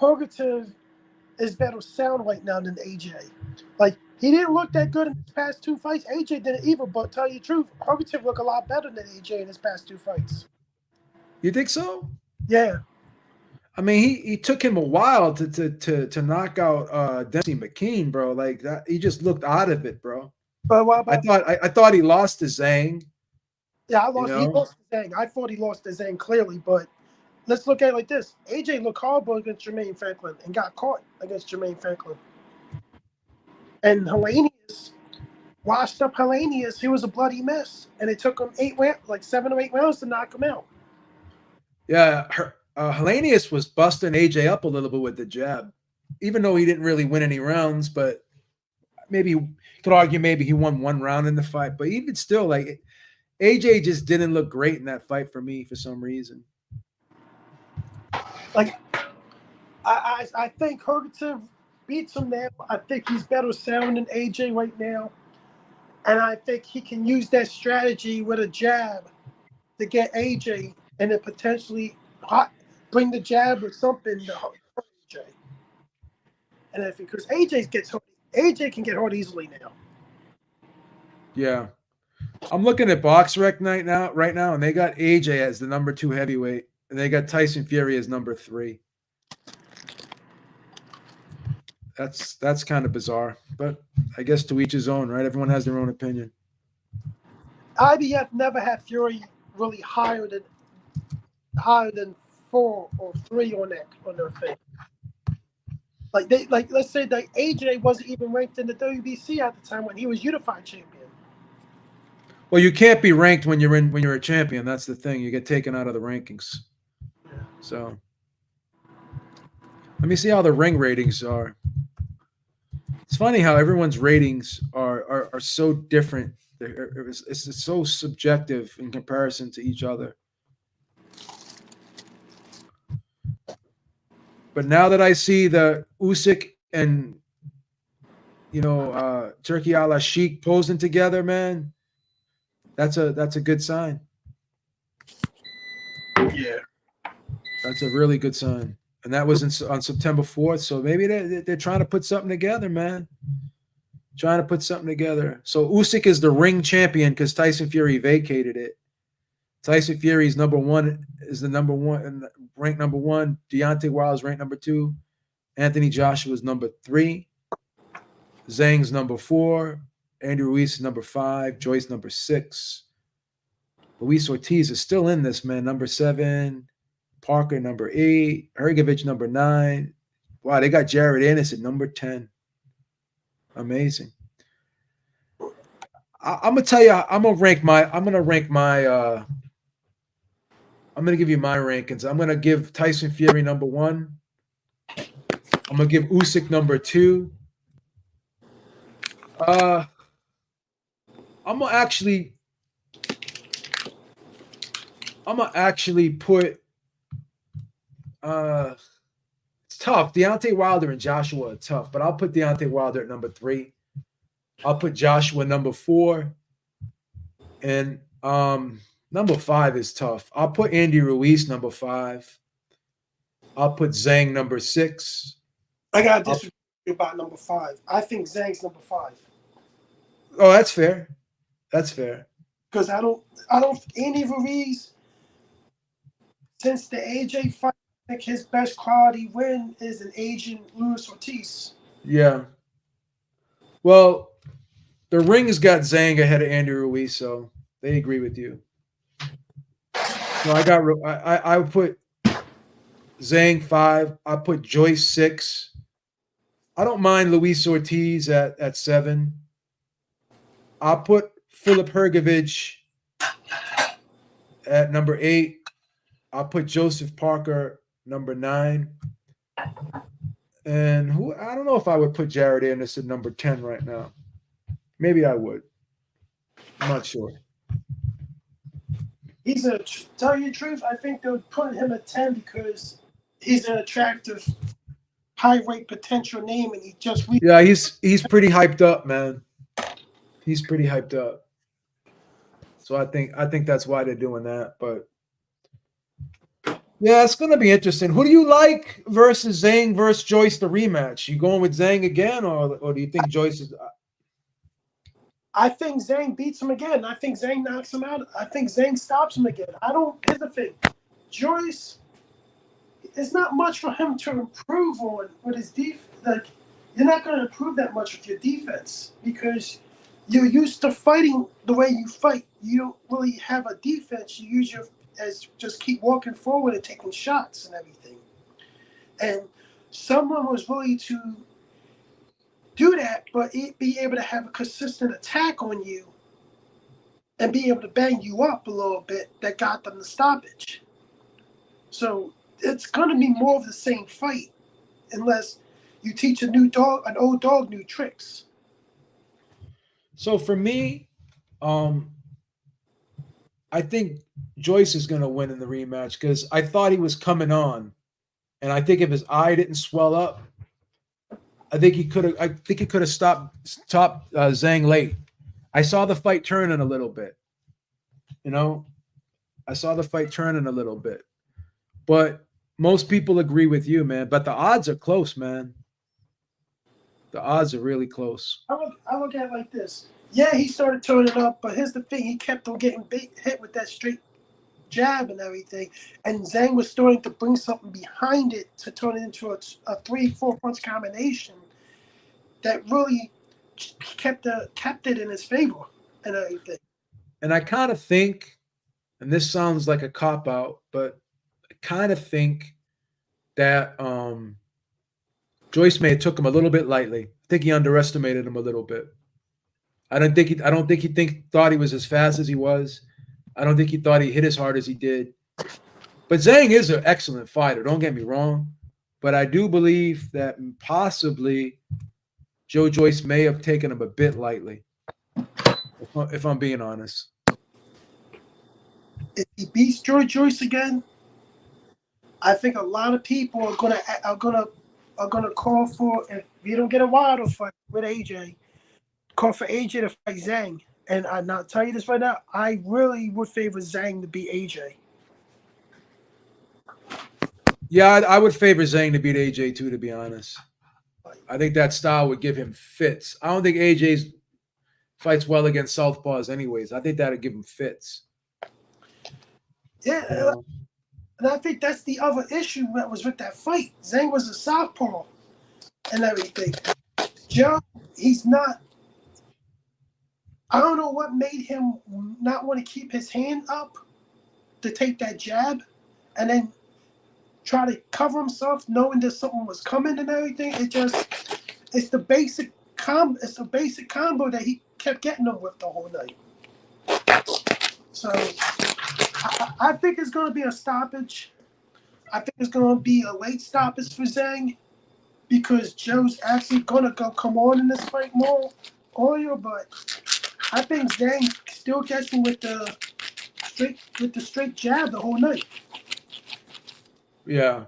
Hrgovic is better sound right now than AJ. Like He didn't look that good in his past 2 fights. AJ didn't either, but tell you the truth, Herberton looked a lot better than AJ in his past 2 fights. You think so? Yeah. I mean, he took him a while to knock out Dempsey McKean, bro. Like that, he just looked out of it, bro. But what about I thought he lost to Zhang. Yeah, he know? lost to Zhang. I thought he lost to Zhang clearly, but let's look at it like this. AJ looked horrible against Jermaine Franklin and got caught against Jermaine Franklin. And Hellenius, washed up Hellenius, he was a bloody mess. And it took him 7 or 8 rounds to knock him out. Yeah, Hellenius was busting AJ up a little bit with the jab, even though he didn't really win any rounds. But maybe you could argue maybe he won 1 round in the fight. But even still, like AJ just didn't look great in that fight for me for some reason. Like, I think Herberton beats him now. I think he's better sound than AJ right now. And I think he can use that strategy with a jab to get AJ and then potentially bring the jab or something to hurt AJ. And if because AJ gets hurt, AJ can get hurt easily now. Yeah. I'm looking at BoxRec right now, and they got AJ as the number 2 heavyweight, and they got Tyson Fury as number 3. That's kind of bizarre, but I guess to each his own, right? Everyone has their own opinion. IBF never had Fury really higher than 4 or 3 on their thing. Let's say that AJ wasn't even ranked in the WBC at the time when he was unified champion. Well, you can't be ranked when you're a champion. That's the thing. You get taken out of the rankings. So let me see how the ring ratings are. It's funny how everyone's ratings are so different. It's so subjective in comparison to each other. But now that I see the Usyk and Turkey Al Sheik posing together, man, that's a good sign. Yeah, that's a really good sign. And that was on September 4th. So maybe they're trying to put something together, man. Trying to put something together. So Usyk is the ring champion because Tyson Fury vacated it. Tyson Fury is ranked number one. Deontay Wilder is ranked number 2. Anthony Joshua is number 3. Zhang's number 4. Andy Ruiz is number 5. Joyce number 6. Luis Ortiz is still in this, man. Number 7. Parker number 8. Hrgovic number 9. Wow, they got Jared Ennis at number 10. Amazing. I'm gonna tell you. I'm gonna give you my rankings. I'm gonna give Tyson Fury number 1. I'm gonna give Usyk number 2. I'm gonna actually put. It's tough. Deontay Wilder and Joshua are tough, but I'll put Deontay Wilder at number 3. I'll put Joshua number 4, and number 5 is tough. I'll put Andy Ruiz number 5. I'll put Zhang number 6. I gotta disagree about number 5. I think Zhang's number 5. Oh, that's fair. That's fair. Because I don't Andy Ruiz, since the AJ fight, I think his best quality win is an Asian Luis Ortiz. Yeah. Well, the ring has got Zhang ahead of Andy Ruiz, so they agree with you. So I put Zhang 5. I put Joyce 6. I don't mind Luis Ortiz at 7. I'll put Filip Hrgovic at number 8. I'll put Joseph Parker number 9. And I don't know if I would put Jared Ennis at number 10 right now. Maybe I would. I'm not sure. Tell you the truth, I think they'll put him at 10 because he's an attractive, high rate potential name, and yeah, he's pretty hyped up, man. He's pretty hyped up. So I think that's why they're doing that. But yeah, it's gonna be interesting. Who do you like versus Zhang versus Joyce, the rematch? You going with Zhang again, or do you think Joyce is? I think Zhang beats him again. I think Zhang knocks him out. I think Zhang stops him again. I don't. Here's the thing, Joyce. It's not much for him to improve on with his defense. Like, you're not going to improve that much with your defense because you're used to fighting the way you fight. You don't really have a defense. You use your as just keep walking forward and taking shots and everything. And someone was willing to do that, but be able to have a consistent attack on you and be able to bang you up a little bit that got them the stoppage. So it's going to be more of the same fight unless you teach an old dog new tricks. So for me, I think Joyce is going to win in the rematch because I thought he was coming on, and I think if his eye didn't swell up, I think he could have. I think he could have stopped Zhang late. I saw the fight turning a little bit. You know, I saw the fight turning a little bit, but most people agree with you, man. But the odds are close, man. The odds are really close. I look at it like this. Yeah, he started turning up, but here's the thing: he kept on getting hit with that straight jab and everything, and Zhang was starting to bring something behind it to turn it into a 3-4 punch combination that really kept it in his favor and everything. And I kind of think, and this sounds like a cop out, but I kind of think that Joyce may have took him a little bit lightly. I think he underestimated him a little bit. I don't think he thought he was as fast as he was. I don't think he thought he hit as hard as he did. But Zhang is an excellent fighter. Don't get me wrong. But I do believe that possibly Joe Joyce may have taken him a bit lightly, if I'm being honest. If he beats Joyce again, I think a lot of people are gonna call for, if you don't get a Wilder fight with AJ, call for AJ to fight Zhang. And I'm not tell you this right now, I really would favor Zhang to beat AJ. Yeah, I would favor Zhang to beat AJ too, to be honest. I think that style would give him fits. I don't think AJ's fights well against southpaws anyways. I think that would give him fits. Yeah, and I think that's the other issue that was with that fight. Zhang was a southpaw and everything. Joe, he's not. I don't know what made him not want to keep his hand up to take that jab and then try to cover himself knowing that something was coming and everything. It's the basic combo that he kept getting them with the whole night. So I think it's going to be a stoppage. I think it's going to be a late stoppage for Zhang because Joe's actually going to come on in this fight more earlier, but I think Zhang still gets him with the straight jab the whole night. Yeah.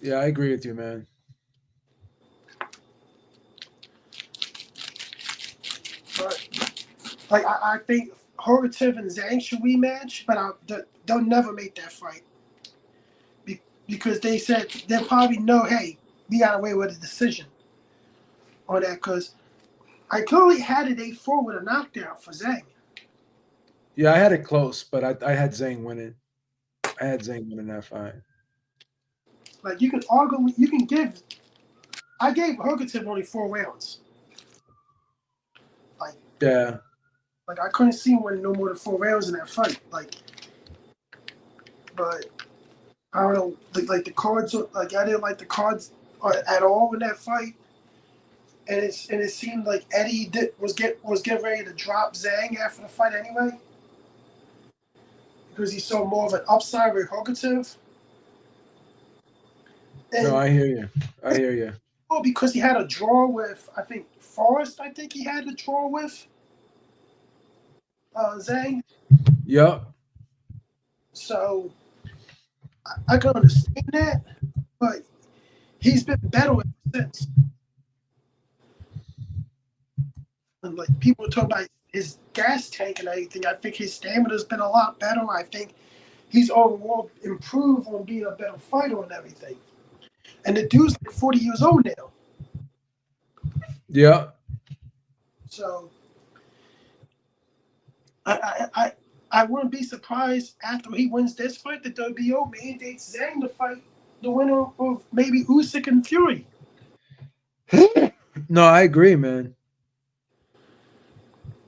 Yeah, I agree with you, man. But like I think Horvath and Zhang should rematch, but they'll never make that fight because they said they'll probably know, hey, we got away with a decision on that because I clearly had it 8-4 with a knockdown for Zhang. Yeah, I had it close, but I had Zhang winning. I had Zhang winning that fight. Like you can give. I gave Horvath only 4 rounds. Like Yeah. Like I couldn't see him winning no more than 4 rounds in that fight. Like, but I don't know. Like the cards, like I didn't like the cards at all in that fight. And it seemed like Eddie was getting ready to drop Zhang after the fight anyway, because he saw more of an upside with Horvath. No, I hear you. Well, because he had a draw with, I think, Forrest. I think he had a draw with Zhang. Yep. So I can understand that, but he's been better ever since. And like people talk about his gas tank and everything, I think his stamina's been a lot better. I think he's overall improved on being a better fighter and everything. And the dude's like 40 years old now. Yeah. So I wouldn't be surprised after he wins this fight that WBO mandates Zhang to fight the winner of maybe Usyk and Fury. No, I agree, man.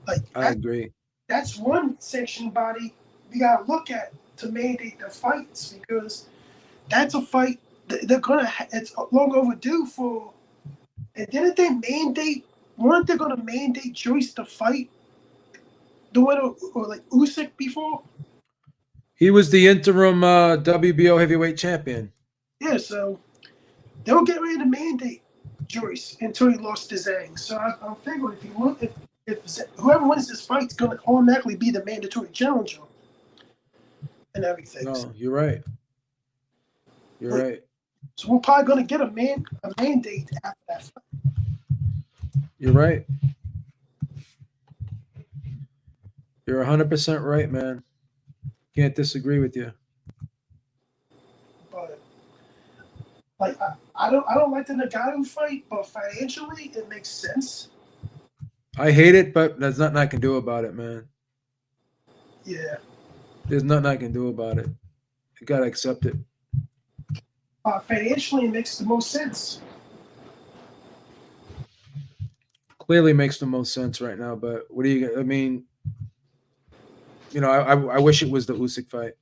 Like I agree. that's one sanction body we gotta look at to mandate the fights because that's a fight they're gonna. It's long overdue for. And didn't they mandate? Weren't they gonna mandate Joyce to fight the winner or like Usyk before? He was the interim WBO heavyweight champion. Yeah, so they were getting ready to mandate Joyce until he lost to Zhang. So I'm figuring if you look, if whoever wins this fight's gonna automatically be the mandatory challenger and everything. No, you're right. You're right. So we're probably gonna get a mandate after that fight. You're right. You're 100% right, man. Can't disagree with you. But like I don't like the Nagano fight, but financially it makes sense. I hate it, but there's nothing I can do about it, man. Yeah. There's nothing I can do about it. I gotta accept it. Financially, it makes the most sense. Clearly makes the most sense right now, but what do you? I mean, you know, I wish it was the Usyk fight.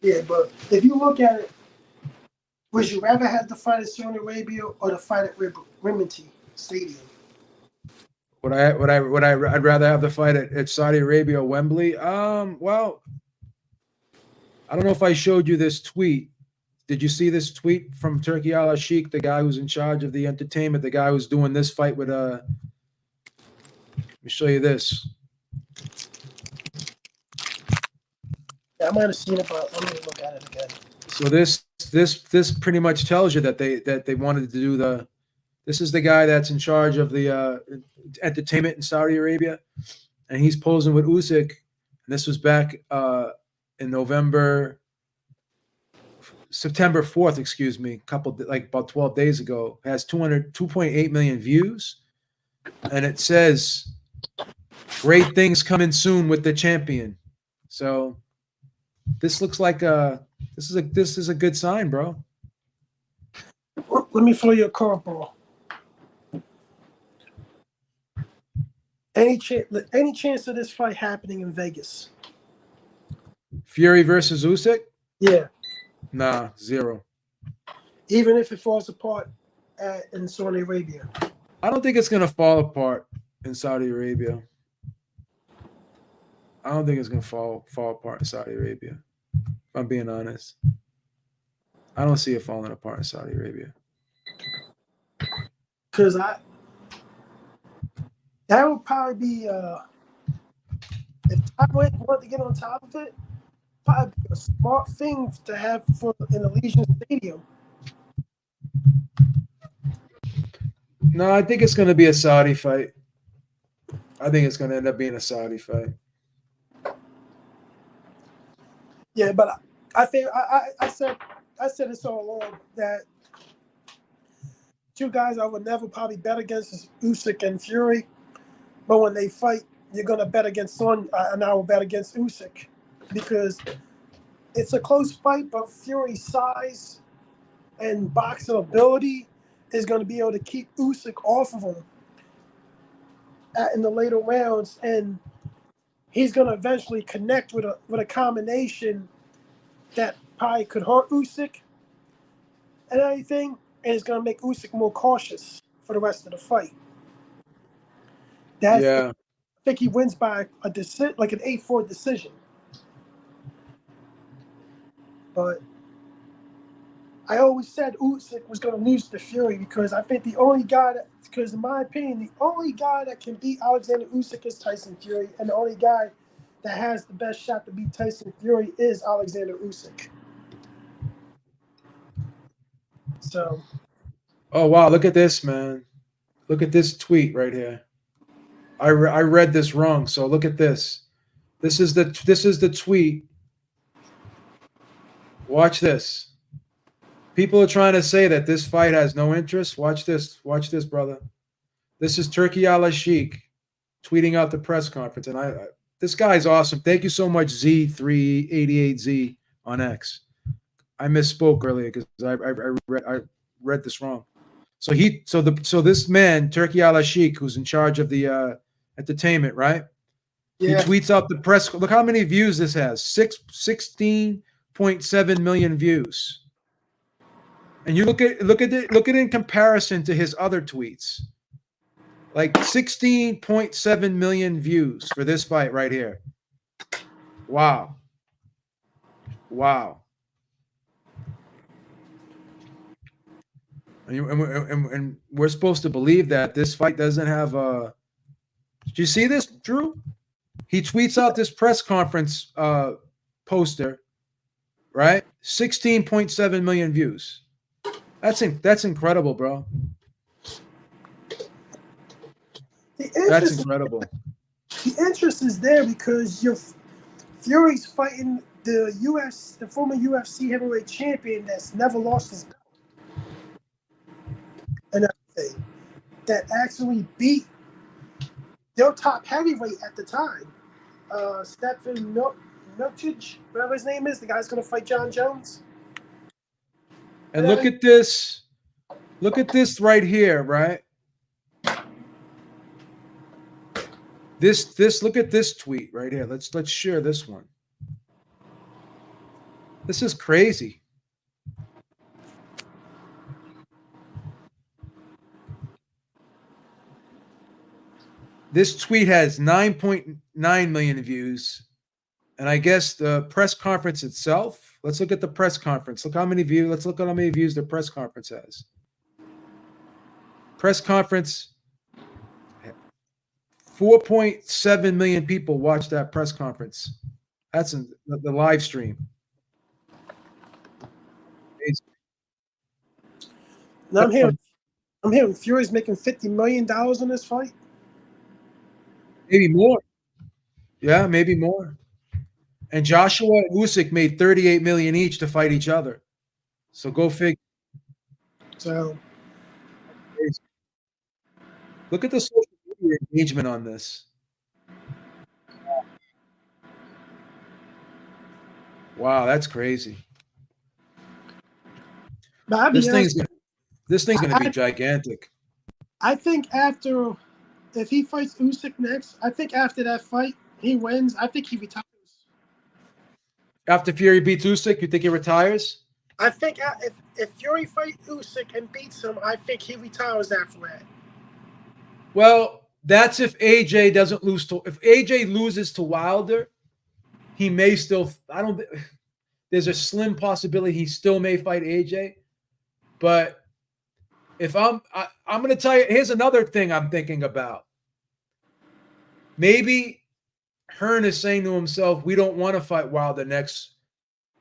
Yeah, but if you look at it, would you rather have the fight at Saudi Arabia or the fight at Rimini Stadium? I'd rather have the fight at Saudi Arabia or Wembley. Well, I don't know if I showed you this tweet. Did you see this tweet from Turki Al Sheikh, the guy who's in charge of the entertainment, the guy who's doing this fight with Let me show you this. Yeah, I might have seen it, but let me look at it again. So this pretty much tells you that they wanted to do the. This is the guy that's in charge of the entertainment in Saudi Arabia, and he's posing with Usyk. And this was back in September 4th, excuse me, about 12 days ago. It has 2.8 million views, and it says, "Great things coming soon with the champion." So this looks like this is a good sign, bro. Let me throw you a curveball. Any chance of this fight happening in Vegas? Fury versus Usyk? Yeah. Nah, zero. Even if it falls apart in Saudi Arabia? I don't think it's gonna fall apart in Saudi Arabia. I don't think it's gonna fall apart in Saudi Arabia. If I'm being honest, I don't see it falling apart in Saudi Arabia. Because that would probably be if I wanted to get on top of it, probably be a smart thing to have for in Allegiant Stadium. No, I think it's gonna be a Saudi fight. I think it's gonna end up being a Saudi fight. Yeah, but I think I said this all along that two guys I would never probably bet against is Usyk and Fury. But when they fight, you're gonna bet against one, and I will bet against Usyk because it's a close fight. But Fury's size and boxing ability is going to be able to keep Usyk off of him in the later rounds, and he's going to eventually connect with a combination that probably could hurt Usyk and everything, and it's going to make Usyk more cautious for the rest of the fight. I think he wins by a decision, like an 8-4 decision. But I always said Usyk was going to lose to Fury because I think because in my opinion, the only guy that can beat Alexander Usyk is Tyson Fury, and the only guy that has the best shot to beat Tyson Fury is Alexander Usyk. So. Oh wow! Look at this, man. Look at this tweet right here. I read this wrong, so look at this. This is the tweet. Watch this. People are trying to say that this fight has no interest. Watch this. Watch this, brother. This is Turkey Al Sheikh tweeting out the press conference. And this guy's awesome. Thank you so much, Z388Z on X. I misspoke earlier because I read this wrong. So this man, Turkey Al Sheikh, who's in charge of the entertainment, right? Yeah. He tweets out the press. Look how many views this has. 16.7 million views. And you look at it in comparison to his other tweets. Like 16.7 million views for this fight right here. Wow. Wow. And we're supposed to believe that this fight doesn't have a. Did you see this, Drew? He tweets out this press conference poster, right? 16.7 million views. That's incredible, bro. That's incredible. The interest is there because Fury's fighting the former UFC heavyweight champion that's never lost his belt, and everything, that actually beat their top heavyweight at the time, Stephen Miocic, whatever his name is, the guy's going to fight John Jones. And look at this. Look at this right here, right? Look at this tweet right here. Let's share this one. This is crazy. This tweet has 9.9 million views. And I guess the press conference itself, let's look at the press conference. Look how many views. Let's look at how many views the press conference has. Press conference, 4.7 million people watched that press conference. That's in the live stream. Now I'm hearing Fury's making $50 million on this fight. Maybe more. Yeah, maybe more. And Joshua and Usyk made 38 million each to fight each other. So go figure. So look at the social media engagement on this. Wow, that's crazy. This thing's gonna be gigantic. I think if he fights Usyk next, I think after that fight he wins. I think he retires. After Fury beats Usyk, you think he retires? I think if Fury fights Usyk and beats him, I think he retires after that. Well, that's if AJ doesn't lose to. If AJ loses to Wilder, he may still. There's a slim possibility he still may fight AJ, but if I'm going to tell you, here's another thing I'm thinking about. Maybe Hearn is saying to himself, we don't want to fight Wilder next.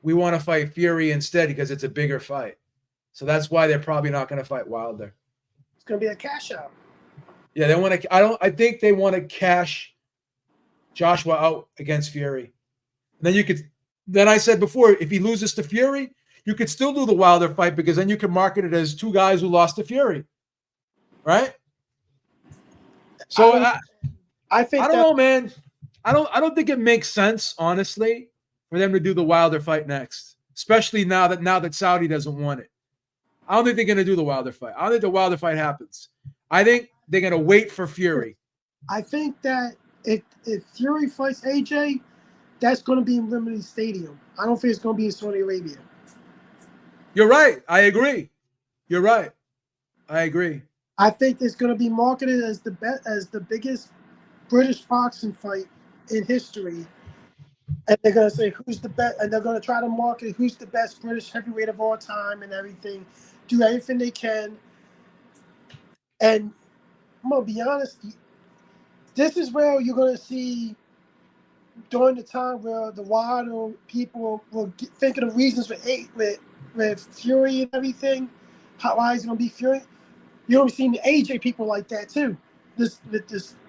We want to fight Fury instead because it's a bigger fight. So that's why they're probably not going to fight Wilder. It's going to be a cash out. Yeah, they want to. I think they want to cash Joshua out against Fury. And then I said before, if he loses to Fury, you could still do the Wilder fight because then you can market it as two guys who lost to Fury, right? So I don't know, man. I don't think it makes sense, honestly, for them to do the Wilder fight next, especially now that Saudi doesn't want it. I don't think they're going to do the Wilder fight. I don't think the Wilder fight happens. I think they're going to wait for Fury. I think that if Fury fights AJ, that's going to be in limited stadium. I don't think it's going to be in Saudi Arabia. You're right. I agree. You're right. I agree. I think it's going to be marketed as the biggest British boxing fight in history, and they're going to say who's the best, and they're going to try to market who's the best British heavyweight of all time and everything. Do everything they can. And I'm going to be honest, this is where you're going to see during the time where the wider people will think of the reasons with Fury and everything, why he's going to be Fury. You're going to be seeing the AJ people like that too, this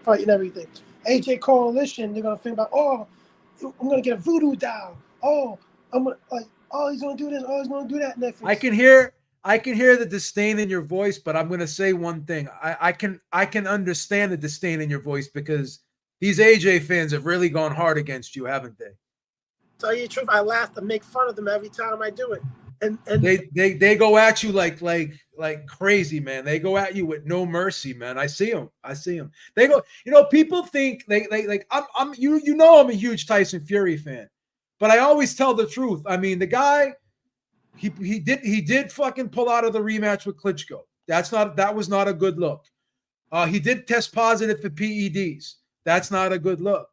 fight and everything. AJ coalition, they're going to think about, oh, I'm going to get a voodoo doll. Oh, I'm going to, like, oh, he's gonna do this, oh, he's gonna do that. Netflix. I can hear the disdain in your voice, but I'm gonna say one thing. I can understand the disdain in your voice because these AJ fans have really gone hard against you, haven't they? Tell you the truth, I laugh and make fun of them every time I do it. And they go at you like crazy, man. They go at you with no mercy, man. I see them. They go, people think they like I'm you know I'm a huge Tyson Fury fan, but I always tell the truth. I mean, the guy he did fucking pull out of the rematch with Klitschko. That was not a good look. He did test positive for PEDs. That's not a good look.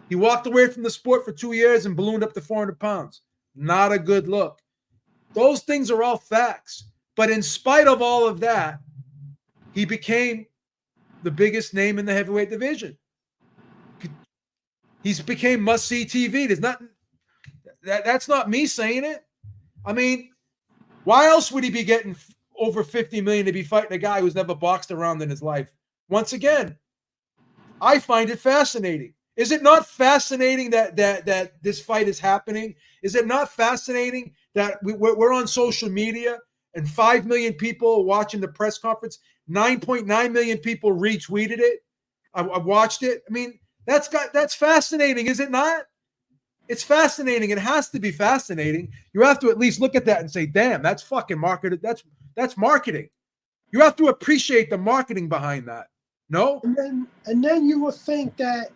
He walked away from the sport for 2 years and ballooned up to 400 pounds. Not a good look. Those things are all facts. But in spite of all of that, he became the biggest name in the heavyweight division. He's became must-see TV. That's not me saying it. I mean, why else would he be getting over $50 million to be fighting a guy who's never boxed around in his life? Once again, I find it fascinating. Is it not fascinating that this fight is happening? Is it not fascinating that we're on social media and 5 million people watching the press conference? 9.9 million people retweeted it. I watched it. I mean, that's fascinating, is it not? It's fascinating. It has to be fascinating. You have to at least look at that and say, damn, that's fucking marketed. That's marketing. You have to appreciate the marketing behind that. No? And then you will think that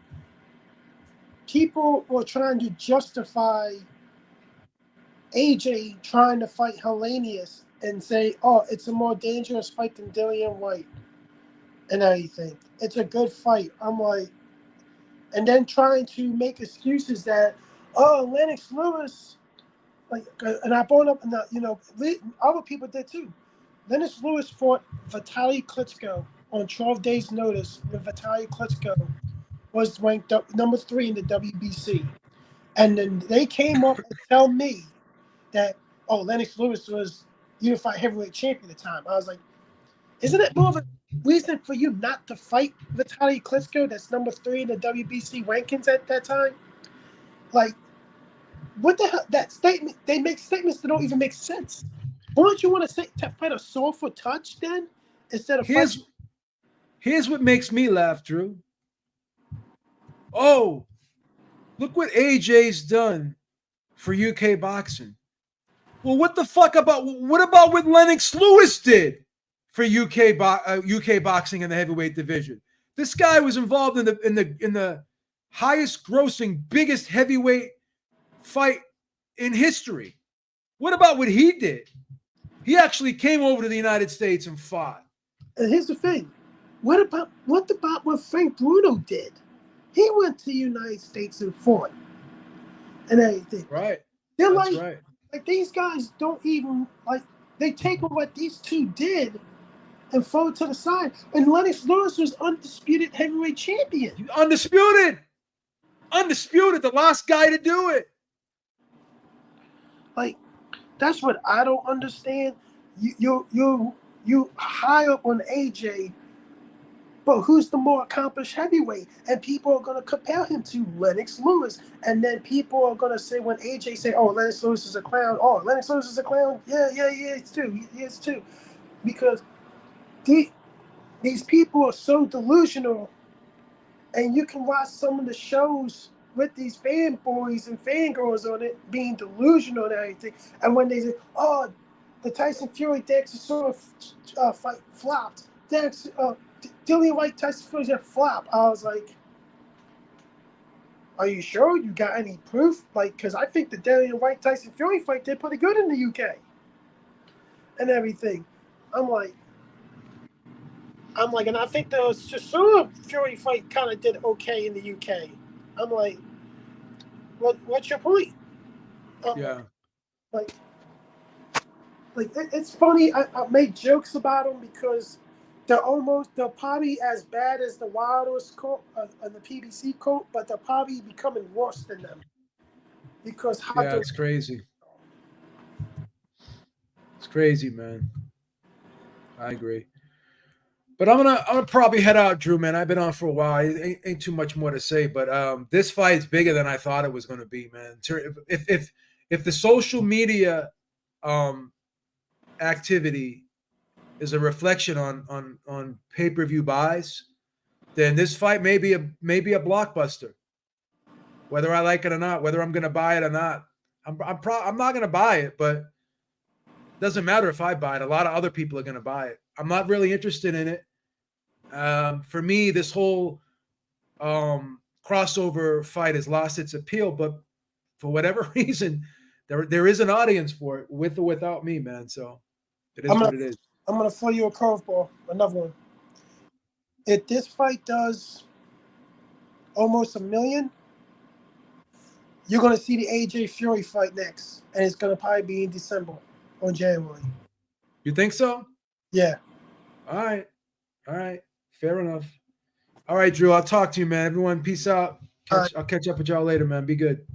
people were trying to justify AJ trying to fight Hellenius and say, oh, it's a more dangerous fight than Dillian White and everything. It's a good fight. I'm like, and then trying to make excuses that, oh, Lennox Lewis, like, and I brought up, other people did too. Lennox Lewis fought Vitaly Klitschko on 12 days' notice when Vitaly Klitschko was ranked up number 3 in the WBC. And then they came up and tell me that, oh, Lennox Lewis was unified heavyweight champion at the time. I was like, isn't it more of a reason for you not to fight Vitaly Klitschko that's number 3 in the WBC rankings at that time? Like, what the hell? That statement, they make statements that don't even make sense. Why don't you want to fight a softer touch then instead of Here's what makes me laugh, Drew. Oh, look what AJ's done for UK boxing. Well, what about what Lennox Lewis did for UK boxing in the heavyweight division? This guy was involved in the highest grossing, biggest heavyweight fight in history. What about what he did? He actually came over to the United States and fought. And here's the thing. What about what Frank Bruno did? He went to the United States and fought and everything. Right. They're That's like, right. like these guys don't even they take what these two did and throw it to the side. And Lennox Lewis was undisputed heavyweight champion. Undisputed, the last guy to do it. Like, that's what I don't understand. You high up on AJ, but who's the more accomplished heavyweight? And people are going to compare him to Lennox Lewis. And then people are going to say, when AJ say, oh, Lennox Lewis is a clown. Oh, Lennox Lewis is a clown. Yeah, it's too. It's too. Because these people are so delusional. And you can watch some of the shows with these fanboys and fangirls on it being delusional and everything. And when they say, oh, the Tyson Fury Dexter fight flopped. Dillian White Tyson Fury's a flop. I was like, are you sure? You got any proof? Like, because I think the Dillian White Tyson Fury fight did pretty good in the UK and everything. I'm like, and I think the Chisora Fury fight kind of did okay in the UK. I'm like, what's your point? Yeah. Like it's funny. I make jokes about them because they're probably as bad as the Wilders court and the PBC court, but they're probably becoming worse than them because it's crazy. It's crazy, man. I agree. But I'm gonna probably head out, Drew, man. I've been on for a while. Ain't too much more to say, but this fight's bigger than I thought it was gonna be, man. If if the social media activity is a reflection on pay-per-view buys, then this fight may be a blockbuster. Whether I like it or not, whether I'm going to buy it or not, I'm not going to buy it, but it doesn't matter if I buy it. A lot of other people are going to buy it. I'm not really interested in it. For me, this whole crossover fight has lost its appeal, but for whatever reason, there is an audience for it, with or without me, man. So it is what it is. I'm gonna throw you a curveball, another one. If this fight does almost 1 million, you're gonna see the AJ Fury fight next, and it's gonna probably be in December or January. You think so? Yeah. All right. Fair enough. All right, Drew. I'll talk to you, man. Everyone, peace out. I'll catch up with y'all later, man. Be good.